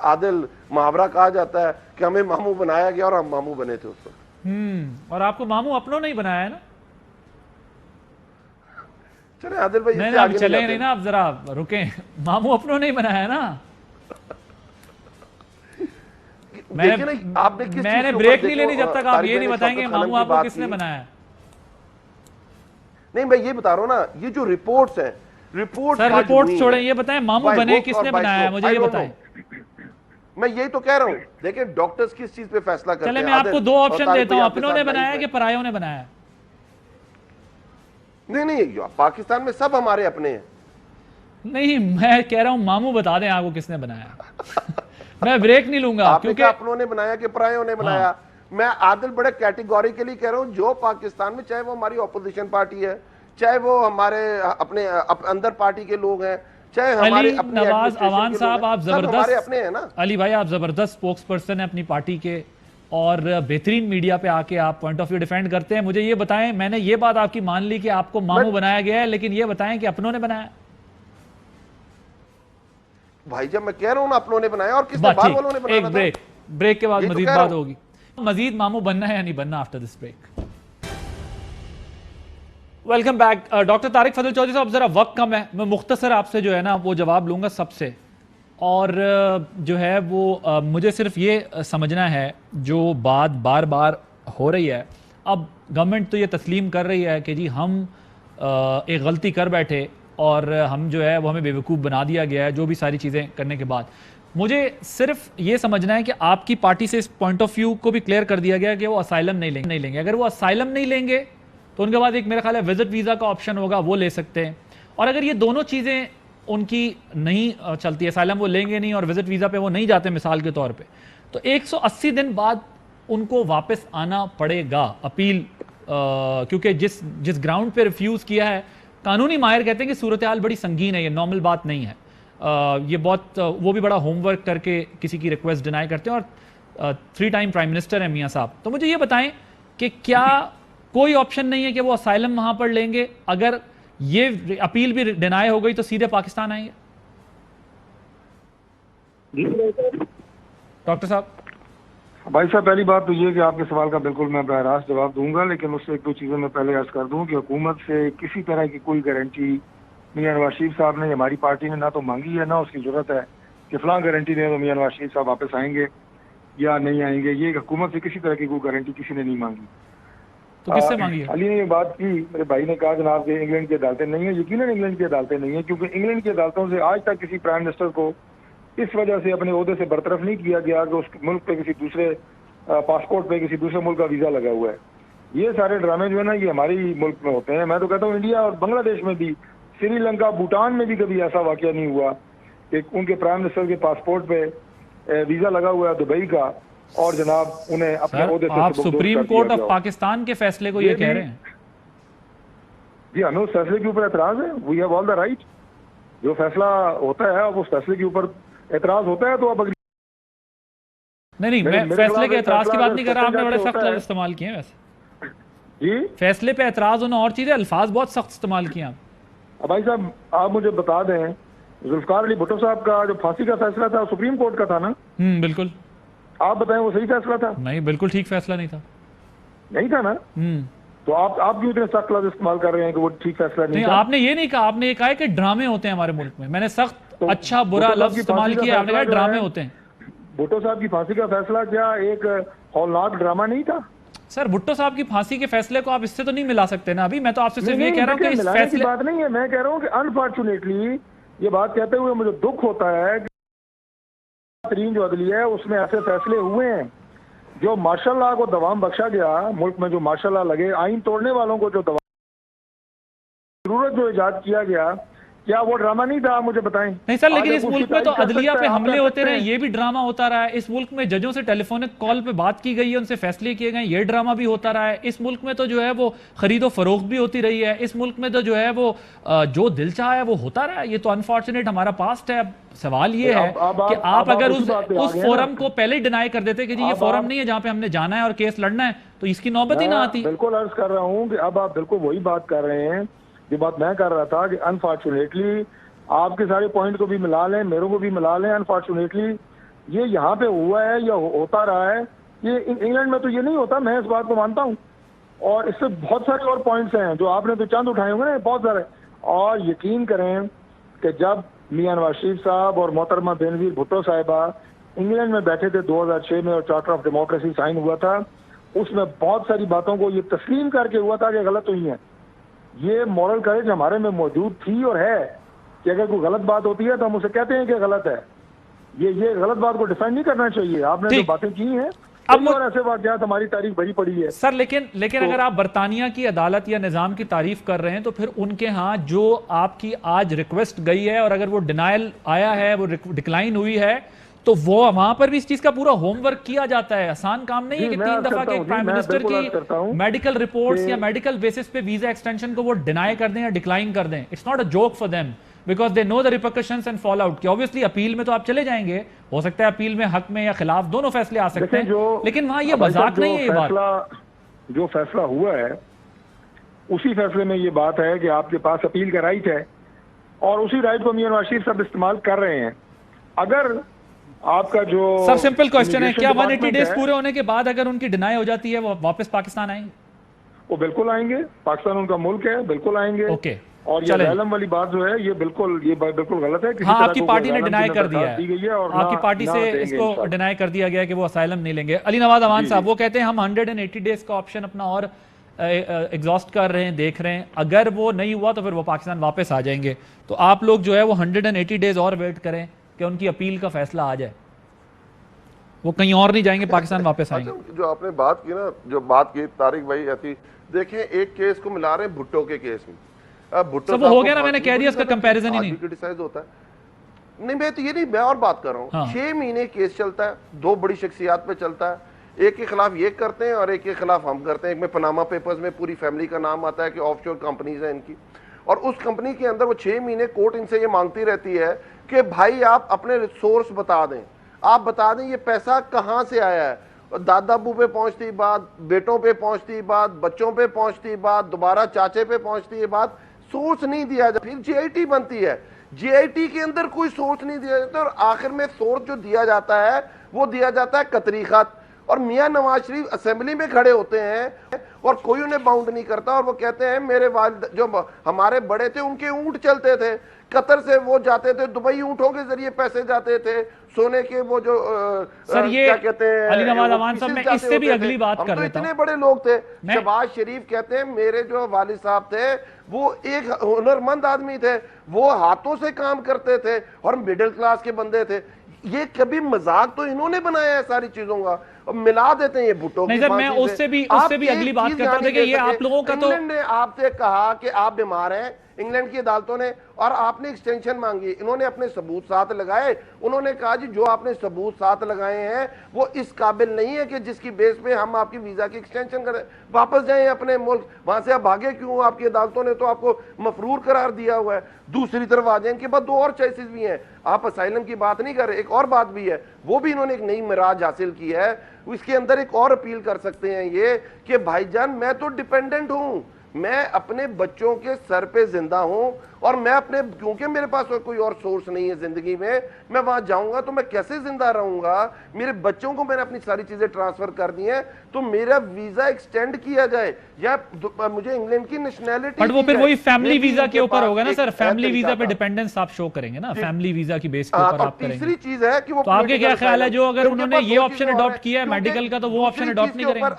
आदिल मुहावरा कहा जाता है कि हमें मामू बनाया गया और हम मामू बने थे उस वक्त। और आपको मामू अपनों नहीं बनाया है ना? चले आदिल भाई, नहीं, आप चले नहीं ना, आप जरा रुके। मामू अपनों नहीं बनाया ना? मैंने ब्रेक नहीं लेनी जब तक आप ये नहीं बताएंगे मामू आपको किसने बनाया। नहीं, मैं ये बता रहा हूँ ना, ये जो रिपोर्ट्स हैं, रिपोर्ट छोड़ें, ये बताएं मामू बने किसने बनाया, मुझे ये बताएं। मैं यही तो कह रहा हूं। देखिए डॉक्टर्स किस चीज पे फैसला करते हैं। चले मैं आपको दो ऑप्शन देता हूं, अपनों ने बनाया कि परायों ने बनाया? नहीं, पाकिस्तान में सब हमारे अपने हैं। नहीं, मैं कह रहा हूं मामू बता दें आपको किसने बनाया। मैं ब्रेक नहीं लूंगा क्योंकि अपनों ने बनाया कि परायों ने बनाया। हाँ। मैं आदिल बड़े कैटेगोरिकली कह रहा हूं, जो पाकिस्तान में चाहे वो हमारी ऑपोजिशन पार्टी है, चाहे वो हमारे अपने अंदर पार्टी के लोग हैं, चाहे हमारे अपने नवाज अवान साहब, आप जबरदस्त अपने हैं ना। अली भाई आप जबरदस्त स्पोक्स पर्सन है अपनी पार्टी के और बेहतरीन मीडिया पे आके आप पॉइंट ऑफ व्यू डिफेंड करते हैं। मुझे ये बताएं, मैंने ये बात आपकी मान ली कि आपको मामू बनाया गया है, लेकिन ये बताएं कि अपनों ने बनाया? भाई जब मैं कह रहा हूं ना अपनों ने बनाया और किसने बाहर वालों ने बनाया? एक ब्रेक के बाद मजीद बात होगी। मजीद मामू बनना है या नहीं बनना after this break. Welcome back. Doctor Tariq Fazal Chaudhary साहब, जरा वक्त कम है, मैं मुख्तसर आपसे जो है ना वो जवाब लूंगा सबसे, और जो है वो मुझे सिर्फ ये समझना है जो बात बार बार हो रही है। अब गवर्नमेंट तो ये तस्लीम कर रही है कि जी हम एक गलती कर बैठे और हम जो है वो हमें बेवकूफ़ बना दिया गया है, जो भी सारी चीज़ें करने के बाद। मुझे सिर्फ ये समझना है कि आपकी पार्टी से इस पॉइंट ऑफ व्यू को भी क्लियर कर दिया गया कि वो असाइलम नहीं लेंगे। अगर वो असाइलम नहीं लेंगे तो उनके बाद एक मेरा ख्याल है विजिट वीज़ा का ऑप्शन होगा, वो ले सकते हैं। और अगर ये दोनों चीज़ें उनकी नहीं चलती, असाइलम वो लेंगे नहीं और विजिट वीज़ा पे वो नहीं जाते मिसाल के तौर पे, तो 180 दिन बाद उनको वापस आना पड़ेगा अपील, क्योंकि जिस ग्राउंड पे रिफ्यूज़ किया है, कानूनी माहिर कहते हैं कि सूरत हाल बड़ी संगीन है, ये नॉर्मल बात नहीं है। ये बहुत वो भी बड़ा होमवर्क करके किसी की रिक्वेस्ट डिनाई करते हैं, और 3 टाइम प्राइम मिनिस्टर हैं मियाँ साहब। तो मुझे ये बताएं कि क्या कोई ऑप्शन नहीं है कि वो असाइलम वहां पर लेंगे? अगर ये अपील भी डिनाई हो गई तो सीधे पाकिस्तान आएंगे? डॉक्टर साहब। भाई साहब, पहली बात तो ये कि आपके सवाल का बिल्कुल मैं बराह रास्त जवाब दूंगा, लेकिन उससे एक दो चीज़ें मैं पहले अर्ज कर दूं कि हुकूमत से किसी तरह की कोई गारंटी मियां नवाज शरीफ साहब ने, हमारी पार्टी ने ना तो मांगी है, ना उसकी जरूरत है कि फलां गारंटी दें तो मियां नवाज शरीफ साहब वापस आएंगे या नहीं आएंगे। ये हुकूमत से किसी तरह की कोई गारंटी किसी ने नहीं मांगी। तो किससे मांगी है? अली ने ये बात की, मेरे भाई ने कहा जनाब कि इंग्लैंड की अदालतें नहीं है। यकीनन इंग्लैंड की अदालतें नहीं है, क्योंकि इंग्लैंड की अदालतों से आज तक किसी प्राइम मिनिस्टर को इस वजह से अपने ओहदे से बरतरफ नहीं किया गया कि उस मुल्क पे किसी दूसरे पासपोर्ट पे किसी दूसरे मुल्क का वीजा लगा हुआ है। ये सारे ड्रामे जो है ना, ये हमारी मुल्क में होते हैं। मैं तो कहता हूँ इंडिया और बांग्लादेश में भी, श्रीलंका, भूटान में भी कभी ऐसा वाकया नहीं हुआ कि उनके प्राइम मिनिस्टर के पासपोर्ट पे वीजा लगा हुआ है दुबई का और जनाब उन्हें अपने ओहदे से आप सुप्रीम कोर्ट ऑफ पाकिस्तान के फैसले को ये कह रहे हैं? जी, हमें उस फैसले के ऊपर एतराज है। We have all the right. जो फैसला होता है, अब उस फैसले के ऊपर एतराज होता है तो अब नहीं, मैं फैसले के एतराज की बात नहीं कर रहा। आपने बड़े सख्त लफ्ज इस्तेमाल किए हैं वैसे जी। फैसले पे एतराज होना और चीज़ है, अल्फाज बहुत सख्त इस्तेमाल किए आप। भाई साहब, आप मुझे बता दें, जुल्फकार अली भुट्टो साहब का जो फांसी का फैसला था सुप्रीम कोर्ट का था ना? बिल्कुल। आप बताएं वो सही फैसला था? नहीं, बिल्कुल ठीक फैसला नहीं था। नहीं था ना? तो आप क्यों इतने सख्त लफ्ज इस्तेमाल कर रहे हैं कि वो ठीक फैसला नहीं था? आपने ये नहीं कहा, आपने ये कहा कि ड्रामे होते हैं हमारे मुल्क में। मैंने सख्त अच्छा बुरा लफ्ज इस्तेमाल किया, आपने कहा ड्रामे होते हैं। भुट्टो साहब की फांसी का फैसला क्या एक हौलनाक ड्रामा नहीं था? सर, भुट्टो साहब की फांसी के फैसले को आप इससे तो नहीं मिला सकते ना। अभी मैं तो आपसे सिर्फ ये कह रहा हूँ कि इस फैसले की बात नहीं है। मैं कह रहा हूँ कि अनफॉर्चुनेटली ये बात कहते हुए मुझे दुख होता है कि तरीन जो अदलिया है उसमें ऐसे फैसले हुए हैं जो मार्शल लॉ को दवाम बख्शा गया मुल्क में, जो मार्शल लॉ लगे, आइन तोड़ने वालों को जो जरूरत जो इजाद किया गया, क्या वो ड्रामा नहीं था? मुझे बताएं। नहीं सर, लेकिन इस मुल्क में तो अदलिया पे हमले होते रहे, ये भी ड्रामा होता रहा है। इस मुल्क में जजों से टेलीफोनिक कॉल पे बात की गई है, उनसे फैसले किए गए, ये ड्रामा भी होता रहा है। इस मुल्क में तो जो है वो खरीदो फरोख्त भी होती रही है। इस मुल्क में तो जो है वो जो दिल चाहा है वो होता रहा है। ये तो अनफॉर्चुनेट हमारा पास्ट है। अब सवाल ये है कि आप अगर उस फोरम को पहले ही डिनाई कर देते कि जी ये फोरम नहीं है जहां पे हमने जाना है और केस लड़ना है, तो इसकी नौबत ही ना आती। बिल्कुल अर्ज कर रहा हूँ कि अब आप बिल्कुल वही बात कर रहे हैं जो बात मैं कर रहा था कि अनफॉर्चुनेटली आपके सारे पॉइंट को भी मिला लें, मेरे को भी मिला लें, अनफॉर्चुनेटली ये यहाँ पे हुआ है या होता रहा है। ये इंग्लैंड में तो ये नहीं होता, मैं इस बात को मानता हूँ। और इससे बहुत सारे और पॉइंट्स हैं जो आपने तो चंद उठाए होंगे ना, बहुत सारे। और यकीन करें कि जब मियां नवाज शरीफ साहब और मोहतरमा बेनजीर भुट्टो साहिबा इंग्लैंड में बैठे थे 2006 में और चार्टर ऑफ डेमोक्रेसी साइन हुआ था, उसमें बहुत सारी बातों को ये तस्लीम करके हुआ था कि गलत हुई हैं। ये मॉरल करेज हमारे में मौजूद थी और है कि अगर कोई गलत बात होती है तो हम उसे कहते हैं कि गलत है। ये गलत बात को डिफाइन नहीं करना चाहिए। आपने जो बातें की हैं अब और ऐसे वाकयात हमारी तारीख भरी पड़ी है सर। लेकिन अगर आप बरतानिया की अदालत या निज़ाम की तारीफ कर रहे हैं तो फिर उनके यहाँ जो आपकी आज रिक्वेस्ट गई है और अगर वो डिनायल आया है, वो डिक्लाइन हुई है, तो वो वहां पर भी इस चीज का पूरा होमवर्क किया जाता है। आसान काम नहीं है कि 3 दफा के प्राइम मिनिस्टर की मेडिकल रिपोर्ट्स या मेडिकल बेसिस पे वीजा एक्सटेंशन को वो डिनाई कर दें या डिक्लाइन कर दें। It's not a joke for them because they know the repercussions and fall out. Obviously appeal में तो आप चले जाएंगे, हो सकता है अपील में हक में या खिलाफ दोनों फैसले आ सकते हैं, लेकिन वहां ये मजाक नहीं है। ये बात जो फैसला हुआ है उसी फैसले में ये बात है कि आपके पास अपील का राइट है और उसी राइट को मियां नवाज शरीफ सब इस्तेमाल कर रहे हैं। अगर आपका जो सर सिंपल क्वेश्चन है, क्या 180 डेज पूरे होने के बाद अगर उनकी डिनाई हो जाती है वो वापस पाकिस्तान आएंगे? वो बिल्कुल आएंगे, पाकिस्तान उनका मुल्क है, बिल्कुल आएंगे। ओके, और ये असylum वाली बात जो है ये बिल्कुल गलत है। हाँ, आपकी पार्टी ने डिनाई कर दिया है, आपकी पार्टी से इसको डिनाई कर दिया गया कि वो असाइलम नहीं लेंगे। अली नवाज अमान साहब वो कहते हैं हम 180 डेज का ऑप्शन अपना और एग्जॉस्ट कर रहे हैं, देख रहे हैं, अगर वो नहीं हुआ तो फिर वो पाकिस्तान वापस आ जाएंगे। तो आप लोग जो है वो 180 डेज और वेट करें कि उनकी अपील का फैसला आ जाए, वो कहीं और नहीं जाएंगे, पाकिस्तान वापस आएंगे। जो आपने बात की ना, जो बात की तारिक भाई ऐसी, देखें एक केस को मिला रहे हैं भुट्टो के केस में। अब भुट्टो वो हो गया ना, मैंने कह दिया, इसका कंपैरिजन ही नहीं क्रिटिसाइज होता है। नहीं मैं तो ये नहीं, मैं और बात कर रहा हूँ। 6 महीने केस चलता है, 2 बड़ी शख्सियात पे चलता है, एक के खिलाफ ये करते हैं और एक के खिलाफ हम करते हैं। एक में पनामा पेपर्स में पूरी फैमिली का नाम आता है कि ऑफशोर कंपनीज है इनकी, और उस कंपनी के अंदर वो 6 महीने कोर्ट इनसे ये मांगती रहती है कि भाई आप अपने रिसोर्स बता दें, आप बता दें ये पैसा कहाँ से आया है। दादा अबू पे पहुंचती बात, बेटों पे पहुंचती बात, बच्चों पे पहुंचती बात, दोबारा चाचे पे पहुंचती है बात, सोर्स नहीं दिया जाता। फिर जीआईटी बनती है, जीआईटी के अंदर कोई सोर्स नहीं दिया जाता और आखिर में सोर्स जो दिया जाता है वो दिया जाता है कतरी खत। और मियां नवाज शरीफ असेंबली में खड़े होते हैं और कोई उन्हें बाउंड नहीं करता और वो कहते हैं मेरे वालिद जो हमारे बड़े थे उनके ऊंट चलते थे, कतर से वो जाते थे, दुबई ऊंटों के जरिए पैसे जाते थे, सोने के वो जो सर ये क्या कहते हैं अली नवाज अमान साहब, मैं इससे भी अगली बात कर रहा हूं। इतने बड़े लोग थे। शहबाज शरीफ कहते हैं मेरे जो वालिद साहब थे वो एक हुनरमंद आदमी थे, वो हाथों से काम करते थे और मिडिल क्लास के बंदे थे। ये कभी मजाक तो इन्होंने बनाया है सारी चीजों का, और मिला देते हैं ये भुट्टो। नहीं सर, मैं उससे भी अगली बात करता हूं। देखिए ये आप लोगों का तो इंग्लैंड ने आपसे कहा कि आप बीमार हैं, इंग्लैंड की अदालतों ने, और आपने एक्सटेंशन मांगी, इन्होंने अपने सबूत साथ लगाए, उन्होंने कहा जी जो आपने सबूत साथ लगाए हैं वो इस काबिल नहीं है कि जिसकी बेस पे हम आपकी वीजा की एक्सटेंशन करें, वापस जाएं अपने मुल्क, वहां से आप भागे क्यों? आपकी अदालतों ने तो आपको मफरूर करार दिया हुआ है। दूसरी तरफ आ जाए, इनके बाद 2 और चॉइसेस भी हैं, आप असाइलम की बात नहीं कर रहे, एक और बात भी है, वो भी इन्होंने एक नई मिराज हासिल की है। इसके अंदर एक और अपील कर सकते हैं ये कि भाईजान मैं तो डिपेंडेंट हूं, मैं अपने बच्चों के सर पे जिंदा हूं और मैं अपने, क्योंकि मेरे पास कोई और सोर्स नहीं है जिंदगी में, मैं वहां जाऊंगा तो मैं कैसे जिंदा रहूंगा? मेरे बच्चों को मैंने अपनी सारी चीजें ट्रांसफर कर दी हैं, तो मेरा वीजा एक्सटेंड किया जाए या मुझे इंग्लैंड की नेशनैलिटी। बट वो फिर वही फैमिली वीजा के ऊपर होगा ना सर, फैमिली वीजा पे डिपेंडेंस आप शो करेंगे ना, फैमिली वीजा की बेस के ऊपर आप करेंगे। तीसरी चीज है कि वो, तो आपके क्या ख्याल है जो अगर उन्होंने ये ऑप्शन अडॉप्ट किया है मेडिकल का, तो वो ऑप्शन अडॉप्ट नहीं करेंगे?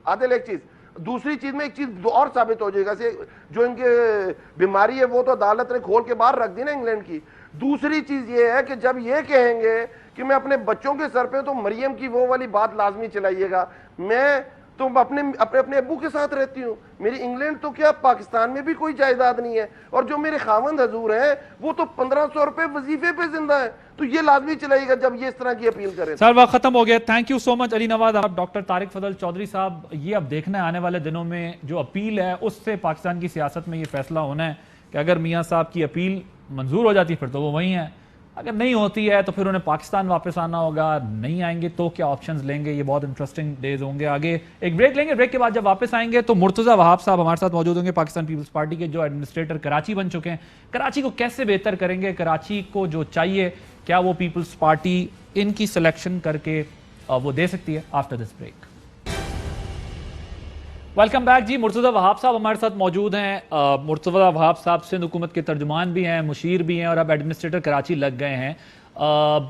आदिल एक चीज, दूसरी चीज में एक चीज और साबित हो जाएगा, जो इनके बीमारी है वो तो अदालत ने खोल के बाहर रख दी ना इंग्लैंड की। दूसरी चीज ये है कि जब ये कहेंगे कि मैं अपने बच्चों के सर पे, तो मरियम की वो वाली बात लाजमी चलाइएगा, मैं तो अपने अब्बू के साथ रहती हूँ, मेरी इंग्लैंड तो क्या पाकिस्तान में भी कोई जायदाद नहीं है, और जो मेरे खावंद हजूर हैं वो तो 1500 रुपए वजीफे पे जिंदा है, तो ये लाजमी चलाएगा जब ये इस तरह की अपील करें। सर वक्त खत्म हो गया, thank you so much Ali Nawaz. आप डॉक्टर तारिक फजल चौधरी साहब, ये अब देखना है आने वाले दिनों में जो अपील है उससे पाकिस्तान की सियासत में ये फैसला होना है कि अगर मियाँ साहब की अपील मंजूर हो जाती फिर तो वो वहीं है, अगर नहीं होती है तो फिर उन्हें पाकिस्तान वापस आना होगा, नहीं आएंगे तो क्या ऑप्शंस लेंगे, ये बहुत इंटरेस्टिंग डेज होंगे। आगे एक ब्रेक लेंगे, ब्रेक के बाद जब वापस आएंगे तो मुर्तज़ा वहाब साहब हमारे साथ मौजूद होंगे, पाकिस्तान पीपल्स पार्टी के जो एडमिनिस्ट्रेटर कराची बन चुके हैं। कराची को कैसे बेहतर करेंगे, कराची को जो चाहिए क्या वो पीपल्स पार्टी इनकी सिलेक्शन करके वो दे सकती है? After this break. Welcome back जी। मुर्तज़ा वहाब साहब हमारे साथ मौजूद हैं। मुर्तज़ा वहाब साहब सिंध हुकूमत के तर्जुमान भी हैं, मुशीर भी हैं और अब एडमिनिस्ट्रेटर कराची लग गए हैं।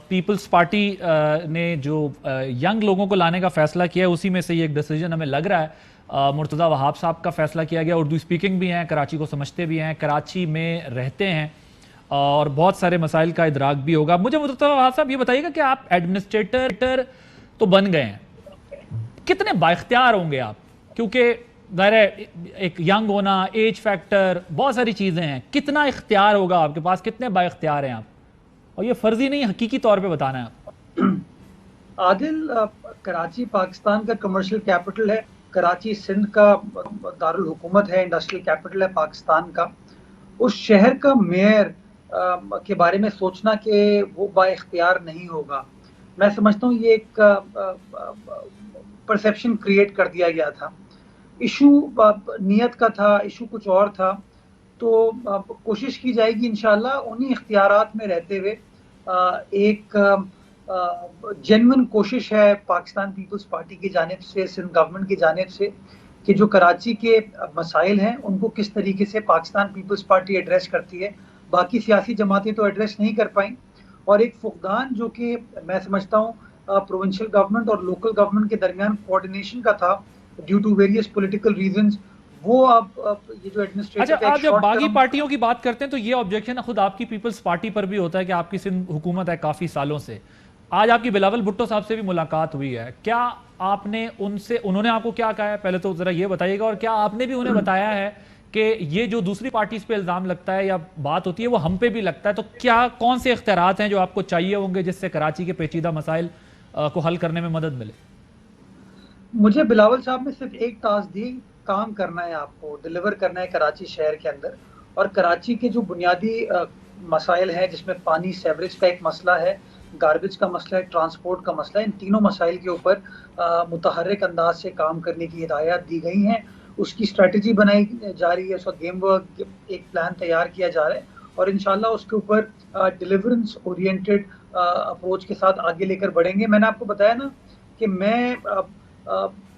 पीपल्स पार्टी ने जो यंग लोगों को लाने का फैसला किया है उसी में से ये एक डिसीजन हमें लग रहा है। मुर्तज़ा वहाब साहब का फैसला किया गया, उर्दू स्पीकिंग भी हैं, कराची को समझते भी हैं, कराची में रहते हैं। और बहुत सारे मसाइल का इदराक भी होगा। मुझे मुस्तफा साहब ये बताइएगा कि आप एडमिनिस्ट्रेटर तो बन गए हैं, कितने बाइख्तियार होंगे आप? क्योंकि ज़ाहिर है एक यंग होना, एज फैक्टर, बहुत सारी चीज़ें हैं, कितना इख्तियार होगा आपके पास, कितने बाइख्तियार हैं आप? और ये फर्जी नहीं, हकीकी तौर पे बताना है आप। आदिल, कराची पाकिस्तान का कमर्शियल कैपिटल है, कराची सिंध का दारुल हुकूमत है, इंडस्ट्रियल कैपिटल है पाकिस्तान का। उस शहर का मेयर के बारे में सोचना कि वो बाइख्तियार नहीं होगा, मैं समझता हूँ ये एक परसेप्शन क्रिएट कर दिया गया था। इशू नियत का था, इशू कुछ और था। तो कोशिश की जाएगी इंशाल्लाह उन्हीं इख्तियारात में रहते हुए। एक जेन्युइन कोशिश है पाकिस्तान पीपल्स पार्टी की जानिब से, सिंध गवर्नमेंट की जानिब से, कि जो कराची के मसाइल हैं उनको किस तरीके से पाकिस्तान पीपल्स पार्टी एड्रेस करती है। बाकी सियासी जमातें तो एड्रेस नहीं कर पाई, और एक फुकदान जो कि मैं समझता हूँ प्रोविंशियल गवर्नमेंट और लोकल गवर्नमेंट के दरमियान कोऑर्डिनेशन का था due to various political reasons, वो अब ये जो एडमिनिस्ट्रेटिव। अच्छा, आप जब बागी पार्टियों की बात करते हैं तो ये ऑब्जेक्शन खुद आपकी पीपल्स पार्टी पर भी होता है कि आपकी सिंध हुकूमत है काफी सालों से। आज आपकी बिलावल भुट्टो साहब से भी मुलाकात हुई है, क्या आपने उनसे, उन्होंने आपको क्या कहा है, पहले तो जरा ये बताइएगा, और क्या आपने भी उन्हें बताया है कि ये जो दूसरी पार्टीज पे इल्जाम लगता है या बात होती है वो हम पे भी लगता है, तो क्या कौन से इख्तियारात हैं जो आपको चाहिए होंगे जिससे कराची के पेचीदा मसाइल को हल करने में मदद मिले? मुझे बिलावल साहब ने सिर्फ एक टास्क दी, काम करना है, आपको डिलीवर करना है कराची शहर के अंदर। और कराची के जो बुनियादी मसाइल हैं, जिसमें पानी सेवरेज का एक मसला है, गार्बेज का मसला है, ट्रांसपोर्ट का मसला है, इन तीनों मसाइल के ऊपर मुतहर्रिक अंदाज से काम करने की हिदायत दी गई हैं। उसकी स्ट्रेटजी बनाई जा रही है, उसका गेम वर्क, एक प्लान तैयार किया जा रहा है, और इंशाल्लाह उसके ऊपर डिलीवरेंस ओरिएंटेड अप्रोच के साथ आगे लेकर बढ़ेंगे। मैंने आपको बताया ना कि मैं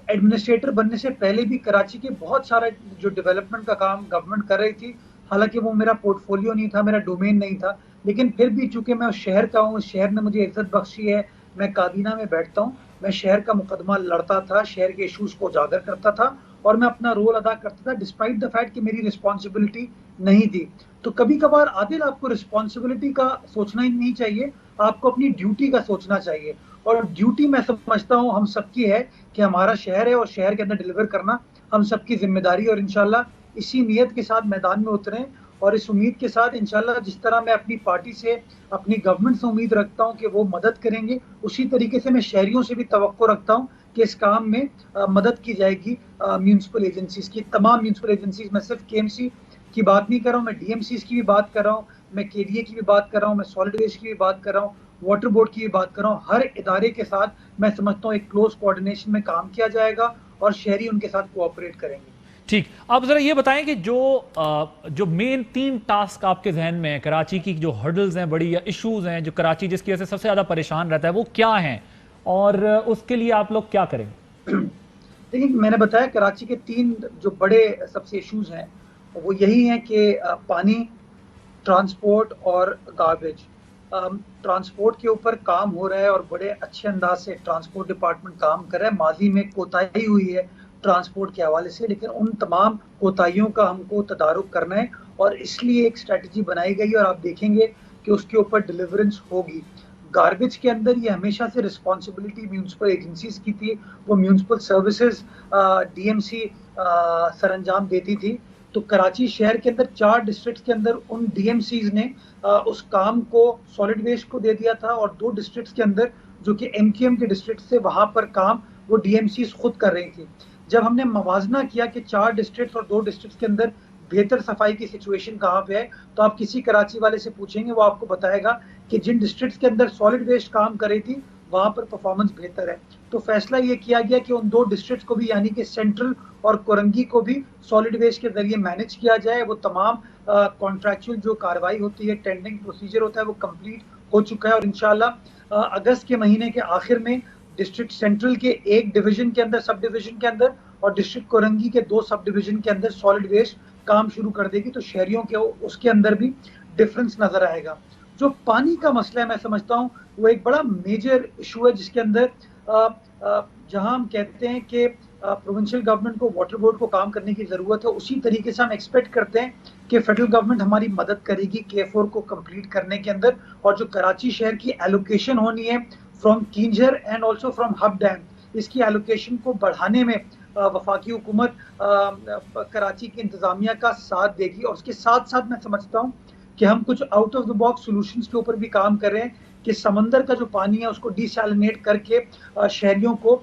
एडमिनिस्ट्रेटर बनने से पहले भी कराची के बहुत सारा जो डेवलपमेंट का काम गवर्नमेंट कर रही थी, हालांकि वो मेरा पोर्टफोलियो नहीं था, मेरा डोमेन नहीं था, लेकिन फिर भी चूंकि मैं उस शहर का हूँ, उस शहर ने मुझे इज्जत बख्शी है, मैं काबीना में बैठता हूँ, मैं शहर का मुकदमा लड़ता था, शहर के इशूज को उजागर करता था, और मैं अपना रोल अदा करता था डिस्पाइट द फैक्ट कि मेरी रिस्पॉन्सिबिलिटी नहीं थी। तो कभी कभार आदिल, आपको रिस्पॉन्सिबिलिटी का सोचना ही नहीं चाहिए, आपको अपनी ड्यूटी का सोचना चाहिए। और ड्यूटी मैं समझता हूँ हम सबकी है कि हमारा शहर है और शहर के अंदर डिलीवर करना हम सबकी जिम्मेदारी, और इंशाल्लाह इसी नीयत के साथ मैदान में उतरें, और इस उम्मीद के साथ इंशाल्लाह जिस तरह मैं अपनी पार्टी से, अपनी गवर्नमेंट से उम्मीद रखता हूं कि वो मदद करेंगे, उसी तरीके से मैं शहरियों से भी तवक्को रखता हूं कि इस काम में मदद की जाएगी म्यूनिसिपल एजेंसीज की, तमाम म्यूनिसिपल एजेंसीज। मैं सिर्फ केएमसी की बात नहीं कर रहा हूँ, मैं डीएमसीज की भी बात कर रहा हूँ, मैं केडीए की भी बात कर रहा हूँ, मैं सॉलिड वेस्ट की भी बात कर रहा हूँ, वाटर बोर्ड की भी बात कर रहा हूँ। हर इदारे के साथ मैं समझता हूँ एक क्लोज कोऑर्डिनेशन में काम किया जाएगा और शहरी उनके साथ कोऑपरेट करेंगे। ठीक, आप जरा ये बताएं कि जो मेन 3 टास्क आपके जहन में है, कराची की जो हर्डल्स हैं बड़ी या इश्यूज हैं जो कराची जिसकी वजह से सबसे ज्यादा परेशान रहता है, वो क्या हैं और उसके लिए आप लोग क्या करेंगे? देखिए, मैंने बताया कराची के 3 जो बड़े सबसे इश्यूज हैं वो यही हैं कि पानी, ट्रांसपोर्ट और गार्बेज। ट्रांसपोर्ट के ऊपर काम हो रहा है और बड़े अच्छे अंदाज से ट्रांसपोर्ट डिपार्टमेंट काम कर रहा है। माजी में कोताही हुई है ट्रांसपोर्ट के हवाले से, लेकिन उन तमाम कोताहियों का हमको तदारुक करना है, और इसलिए एक स्ट्रेटजी बनाई गई और आप देखेंगे कि उसके ऊपर डिलीवरेंस होगी। गार्बेज के अंदर ये हमेशा से रिस्पॉन्सिबिलिटी म्यूनिसिपल एजेंसीज की थी, वो म्यूनिसिपल सर्विसेज डीएमसी सरंजाम देती थी। तो कराची शहर के अंदर 4 डिस्ट्रिक्ट के अंदर उन डीएमसीज ने उस काम को सॉलिड वेस्ट को दे दिया था, और 2 डिस्ट्रिक्ट के अंदर जो कि एमक्यूएम के डिस्ट्रिक्ट से, वहां पर काम वो डीएमसीज खुद कर रही थी। जब हमने मवाजना किया कि 4 डिस्ट्रिक्ट और 2 डिस्ट्रिक्ट के अंदर बेहतर सफाई की सिचुएशन कहाँ पे है, तो आप किसी कराची वाले से पूछेंगे वो आपको बताएगा कि जिन डिस्ट्रिक्ट के अंदर सॉलिड वेस्ट काम कर रही थी वहां पर परफॉर्मेंस बेहतर है। तो फैसला ये किया गया कि उन 2 डिस्ट्रिक्ट को भी, यानी कि सेंट्रल और कोरंगी को भी सॉलिड वेस्ट के जरिए मैनेज किया जाए। वो तमाम कॉन्ट्रैक्चुअल जो कार्रवाई होती है, टेंडरिंग प्रोसीजर होता है, वो कंप्लीट हो चुका है, और इंशाल्लाह अगस्त के महीने के आखिर में डिस्ट्रिक्ट सेंट्रल के एक डिवीजन के अंदर, सब डिवीजन के अंदर, और डिस्ट्रिक्ट कोरंगी के 2 सब डिवीजन के अंदर सॉलिड वेस्ट काम शुरू कर देगी। तो शहरियों के उसके अंदर भी डिफरेंस नजर आएगा। जो पानी का मसला है, मैं समझता हूँ वो एक बड़ा मेजर इशू है, जिसके अंदर जहां हम कहते हैं कि प्रोविंशियल गवर्नमेंट को, वाटर बोर्ड को काम करने की जरूरत है, उसी तरीके से हम एक्सपेक्ट करते हैं कि फेडरल गवर्नमेंट हमारी मदद करेगी K4 को कंप्लीट करने के अंदर। और जो कराची शहर की एलोकेशन होनी है from Keenjhar and also from hub dam, इसकी एलोकेशन को बढ़ाने में वफाकी हुकूमत कराची की इंतजामिया का साथ देगी। और उसके साथ साथ मैं समझता हूँ कि हम कुछ out of the box solutions के ऊपर भी काम कर रहे हैं कि समंदर का जो पानी है उसको डिसैलिनेट करके शहरियों को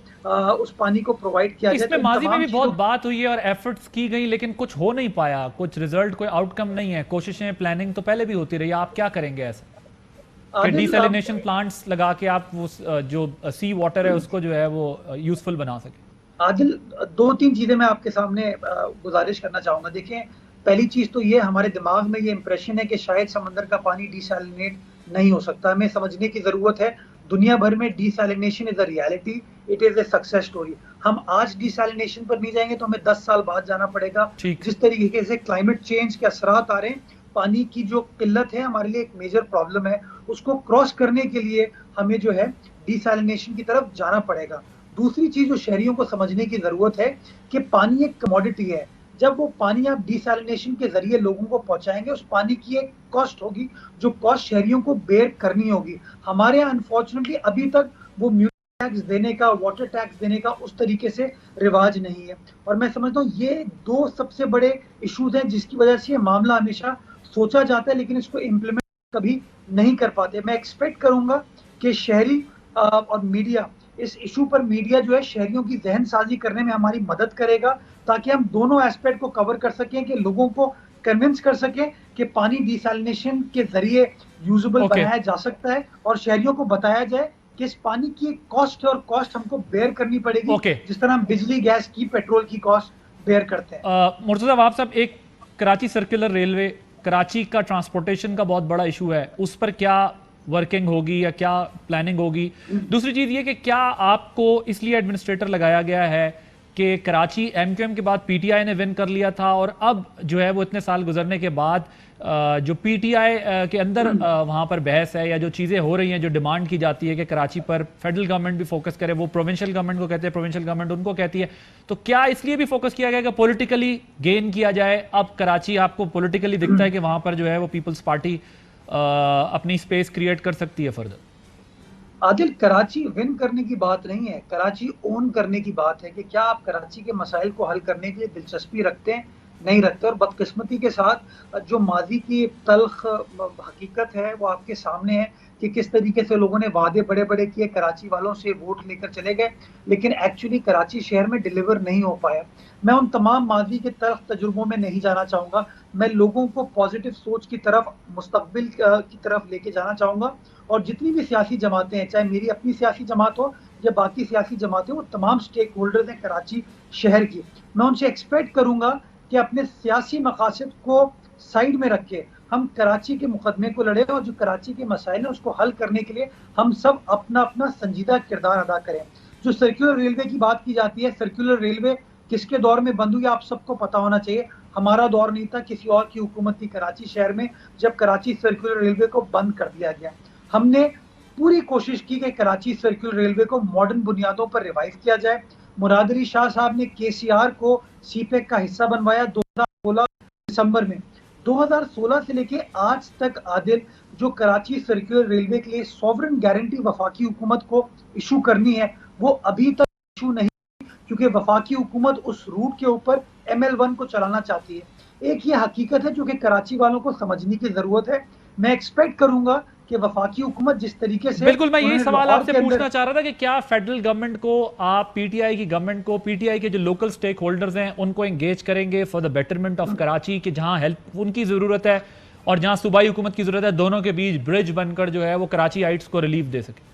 उस पानी को प्रोवाइड किया जाए। इसमें माजी में भी बहुत बात हुई है और एफर्ट्स की गई, लेकिन कुछ हो नहीं पाया, कुछ रिजल्ट, कोई आउटकम नहीं है। कोशिशें, प्लानिंग तो पहले भी होती रही, आप क्या करेंगे ऐसा? डिसैलिनेशन प्लांट्स लगा के आप वो जो सी वाटर है उसको जो है वो यूजफुल बना सके। आदिल, 2-3 चीजें मैं आपके सामने गुजारिश करना चाहूंगा। देखें, पहली चीज तो ये हमारे दिमाग में ये इंप्रेशन है कि शायद समंदर का पानी डिसैलिनेट नहीं हो सकता। हमें समझने की जरूरत है दुनिया भर में desalination is a reality, it is a success story. हम आज डिसैलिनेशन पर नहीं जाएंगे तो हमें 10 साल बाद जाना पड़ेगा। जिस तरीके से क्लाइमेट चेंज के असरात आ रहे हैं, पानी की जो किल्लत है हमारे लिए एक मेजर प्रॉब्लम है, उसको क्रॉस करने के लिए हमें जो है डिसैलिनेशन की तरफ जाना पड़ेगा। दूसरी चीज जो शहरियों को समझने की जरूरत है कि पानी एक कमोडिटी है। जब वो पानी आप डिसैलिनेशन के जरिए लोगों को पहुंचाएंगे, उस पानी की एक कॉस्ट होगी जो कॉस्ट शहरियों को बेयर करनी होगी। हमारे यहाँ अनफॉर्चुनेटली अभी तक वो म्यूनिसिपल टैक्स देने का, वाटर टैक्स देने का उस तरीके से रिवाज नहीं है। और मैं समझता हूँ ये 2 सबसे बड़े इश्यूज हैं जिसकी वजह से ये मामला हमेशा सोचा जाता है लेकिन इसको इम्प्लीमेंट कभी नहीं कर पाते। मैं एक्सपेक्ट करूंगा कि शहरी और मीडिया, इस इशू पर मीडिया जो है शहरियों की जहन साजी करने में हमारी मदद करेगा ताकि हम दोनों एस्पेक्ट को कवर कर सकें, कि लोगों को कन्विंस कर सकें कि पानी डिसैलिनेशन के जरिए यूजेबल बनाया जा सकता है और शहरियों को बताया जाए कि इस पानी की एक कॉस्ट है और कॉस्ट हमको बेयर करनी पड़ेगी, जिस तरह हम बिजली, गैस की, पेट्रोल की कॉस्ट बेयर करते हैं। मुर्तज़ा वाब साहब, एक कराची सर्कुलर रेलवे, कराची का ट्रांसपोर्टेशन का बहुत बड़ा इशू है, उस पर क्या वर्किंग होगी या क्या प्लानिंग होगी? दूसरी चीज ये कि क्या आपको इसलिए एडमिनिस्ट्रेटर लगाया गया है कि कराची MQM के बाद PTI ने विन कर लिया था और अब जो है वो इतने साल गुजरने के बाद जो PTI के अंदर वहां पर बहस है या जो चीजें हो रही हैं, जो डिमांड की जाती है कि कराची पर फेडरल गवर्नमेंट भी फोकस करे, वो प्रोविंशियल गवर्नमेंट को कहते हैं, प्रोविंशियल गवर्नमेंट उनको कहती है, तो क्या इसलिए भी फोकस किया गया कि पॉलिटिकली गेन किया जाए? अब कराची आपको पॉलिटिकली दिखता है कि वहां पर जो है वो पीपल्स पार्टी अपनी स्पेस क्रिएट कर सकती है फर्दर? आदिल, कराची विन करने की बात नहीं है, कराची ओन करने की बात है कि क्या आप कराची के मसाइल को हल करने के लिए दिलचस्पी रखते हैं, नहीं रखते। और बदकिस्मती के साथ जो माजी की तल्ख हकीकत है वो आपके सामने है कि किस तरीके से लोगों ने वादे बड़े बड़े किए, कराची वालों से वोट लेकर चले गए, लेकिन एक्चुअली कराची शहर में डिलीवर नहीं हो पाया। मैं उन तमाम माजी के तरफ तजुर्बों में नहीं जाना चाहूँगा, मैं लोगों को पॉजिटिव सोच की तरफ, मुस्तकबिल की तरफ लेके जाना चाहूँगा। और जितनी भी सियासी जमातें हैं, चाहे मेरी अपनी सियासी जमात हो या बाकी सियासी जमातें, वो तमाम स्टेक होल्डर्स हैं कराची शहर की, मैं उनसे एक्सपेक्ट करूँगा कि अपने सियासी मकासद को साइड में रख के हम कराची के मुकदमे को लड़े और जो कराची के मसाइल हैं उसको हल करने के लिए हम सब अपना अपना संजीदा किरदार अदा करें। जो सर्कुलर रेलवे की बात की जाती है, सर्कुलर रेलवे किसके दौर में बंद हुई आपको सबको पता होना चाहिए। हमारा दौर नहीं था, किसी और की हुकूमत थी कराची शहर में जब कराची सर्कुलर रेलवे को बंद कर दिया गया। हमने पूरी कोशिश की कि कराची सर्कुलर रेलवे को मॉडर्न बुनियादों पर रिवाइव किया जाए। मुराद अली शाह साहब ने KCR को CPEC का हिस्सा बनवाया 2016 दिसंबर में। 2016 से लेके आज तक आदिल, जो कराची सर्कुलर रेलवे के लिए सॉवरेन गारंटी वफाकी हुकूमत को इशू करनी है वो अभी तक इशू नहीं, क्योंकि वफाकी हुकूमत उस रूट के ऊपर ML1 को चलाना चाहती है। एक ये हकीकत है जो कि कराची वालों को समझने की जरूरत है। मैं एक्सपेक्ट करूंगा कि वफाकी हुकूमत जिस तरीके से, बिल्कुल मैं यही सवाल आपसे पूछना चाह रहा था कि क्या फेडरल गवर्नमेंट को, आप PTI की गवर्नमेंट को, PTI के जो लोकल स्टेक होल्डर्स हैं उनको एंगेज करेंगे for the betterment of Karachi, कि जहां हेल्प उनकी जरूरत है और जहां सूबाई हुकूमत की जरूरत है, दोनों के बीच ब्रिज बनकर जो है वो कराची आइट्स को रिलीफ दे सके?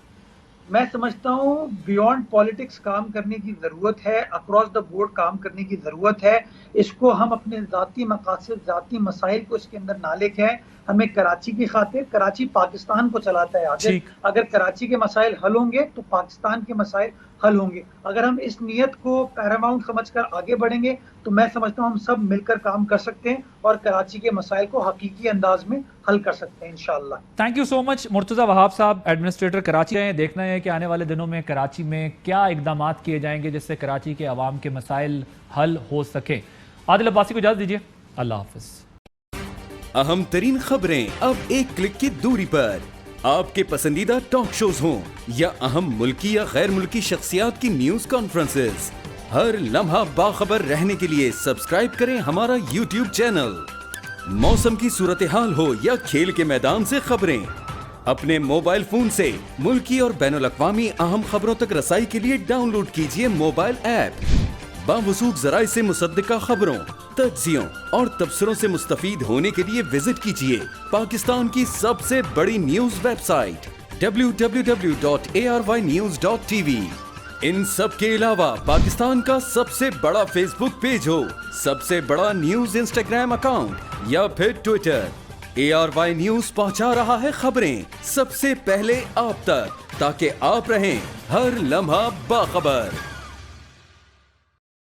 मैं समझता हूँ बियॉन्ड पॉलिटिक्स काम करने की जरूरत है, अक्रॉस द बोर्ड काम करने की जरूरत है। इसको हम अपने जाती मकासद, जाती मसाइल को इसके अंदर ना लेके हैं। हमें कराची की खातिर, कराची पाकिस्तान को चलाता है आगे, अगर कराची के मसाइल हल होंगे तो पाकिस्तान के मसाइल हल होंगे। अगर हम इस नीयत को पैरामाउंट समझकर आगे बढ़ेंगे तो मैं समझता हूँ हम सब मिलकर काम कर सकते हैं और कराची के मसाइल को हकीकी अंदाज में हल कर सकते हैं इंशाअल्लाह। Thank you so much Murtaza Wahab साहब, एडमिनिस्ट्रेटर कराची हैं। देखना है कि आने वाले दिनों में कराची में क्या इकदाम किए जाएंगे जिससे कराची के अवाम के मसाइल हल हो सके। आदिल अब्बासी को इजाज़त दीजिए, अल्लाह हाफ़िज़। अहम तरीन खबरें अब एक क्लिक की दूरी पर, आपके पसंदीदा टॉक शोज हों या अहम मुल्की या गैर मुल्की शख्सियात की न्यूज कॉन्फ्रेंसेस, हर लम्हा बाखबर रहने के लिए सब्सक्राइब करें हमारा YouTube चैनल। मौसम की सूरत हाल हो या खेल के मैदान से खबरें, अपने मोबाइल फोन से मुल्की और बैनुल-अक़वामी अहम खबरों तक रसाई के लिए डाउनलोड कीजिए मोबाइल ऐप। बावसूख ज़राए से मुसद्दिका खबरों, तज्ज़ियों और तबसरों से मुस्तफ़ीद होने के लिए विजिट कीजिए पाकिस्तान की सबसे बड़ी न्यूज वेबसाइट www.arYnews.tv। इन सब के अलावा पाकिस्तान का सबसे बड़ा फेसबुक पेज हो, सबसे बड़ा न्यूज इंस्टाग्राम अकाउंट या फिर ट्विटर, ARY न्यूज पहुंचा रहा है खबरें सबसे पहले आप तक, ताकि आप रहें हर लम्हा बाखबर।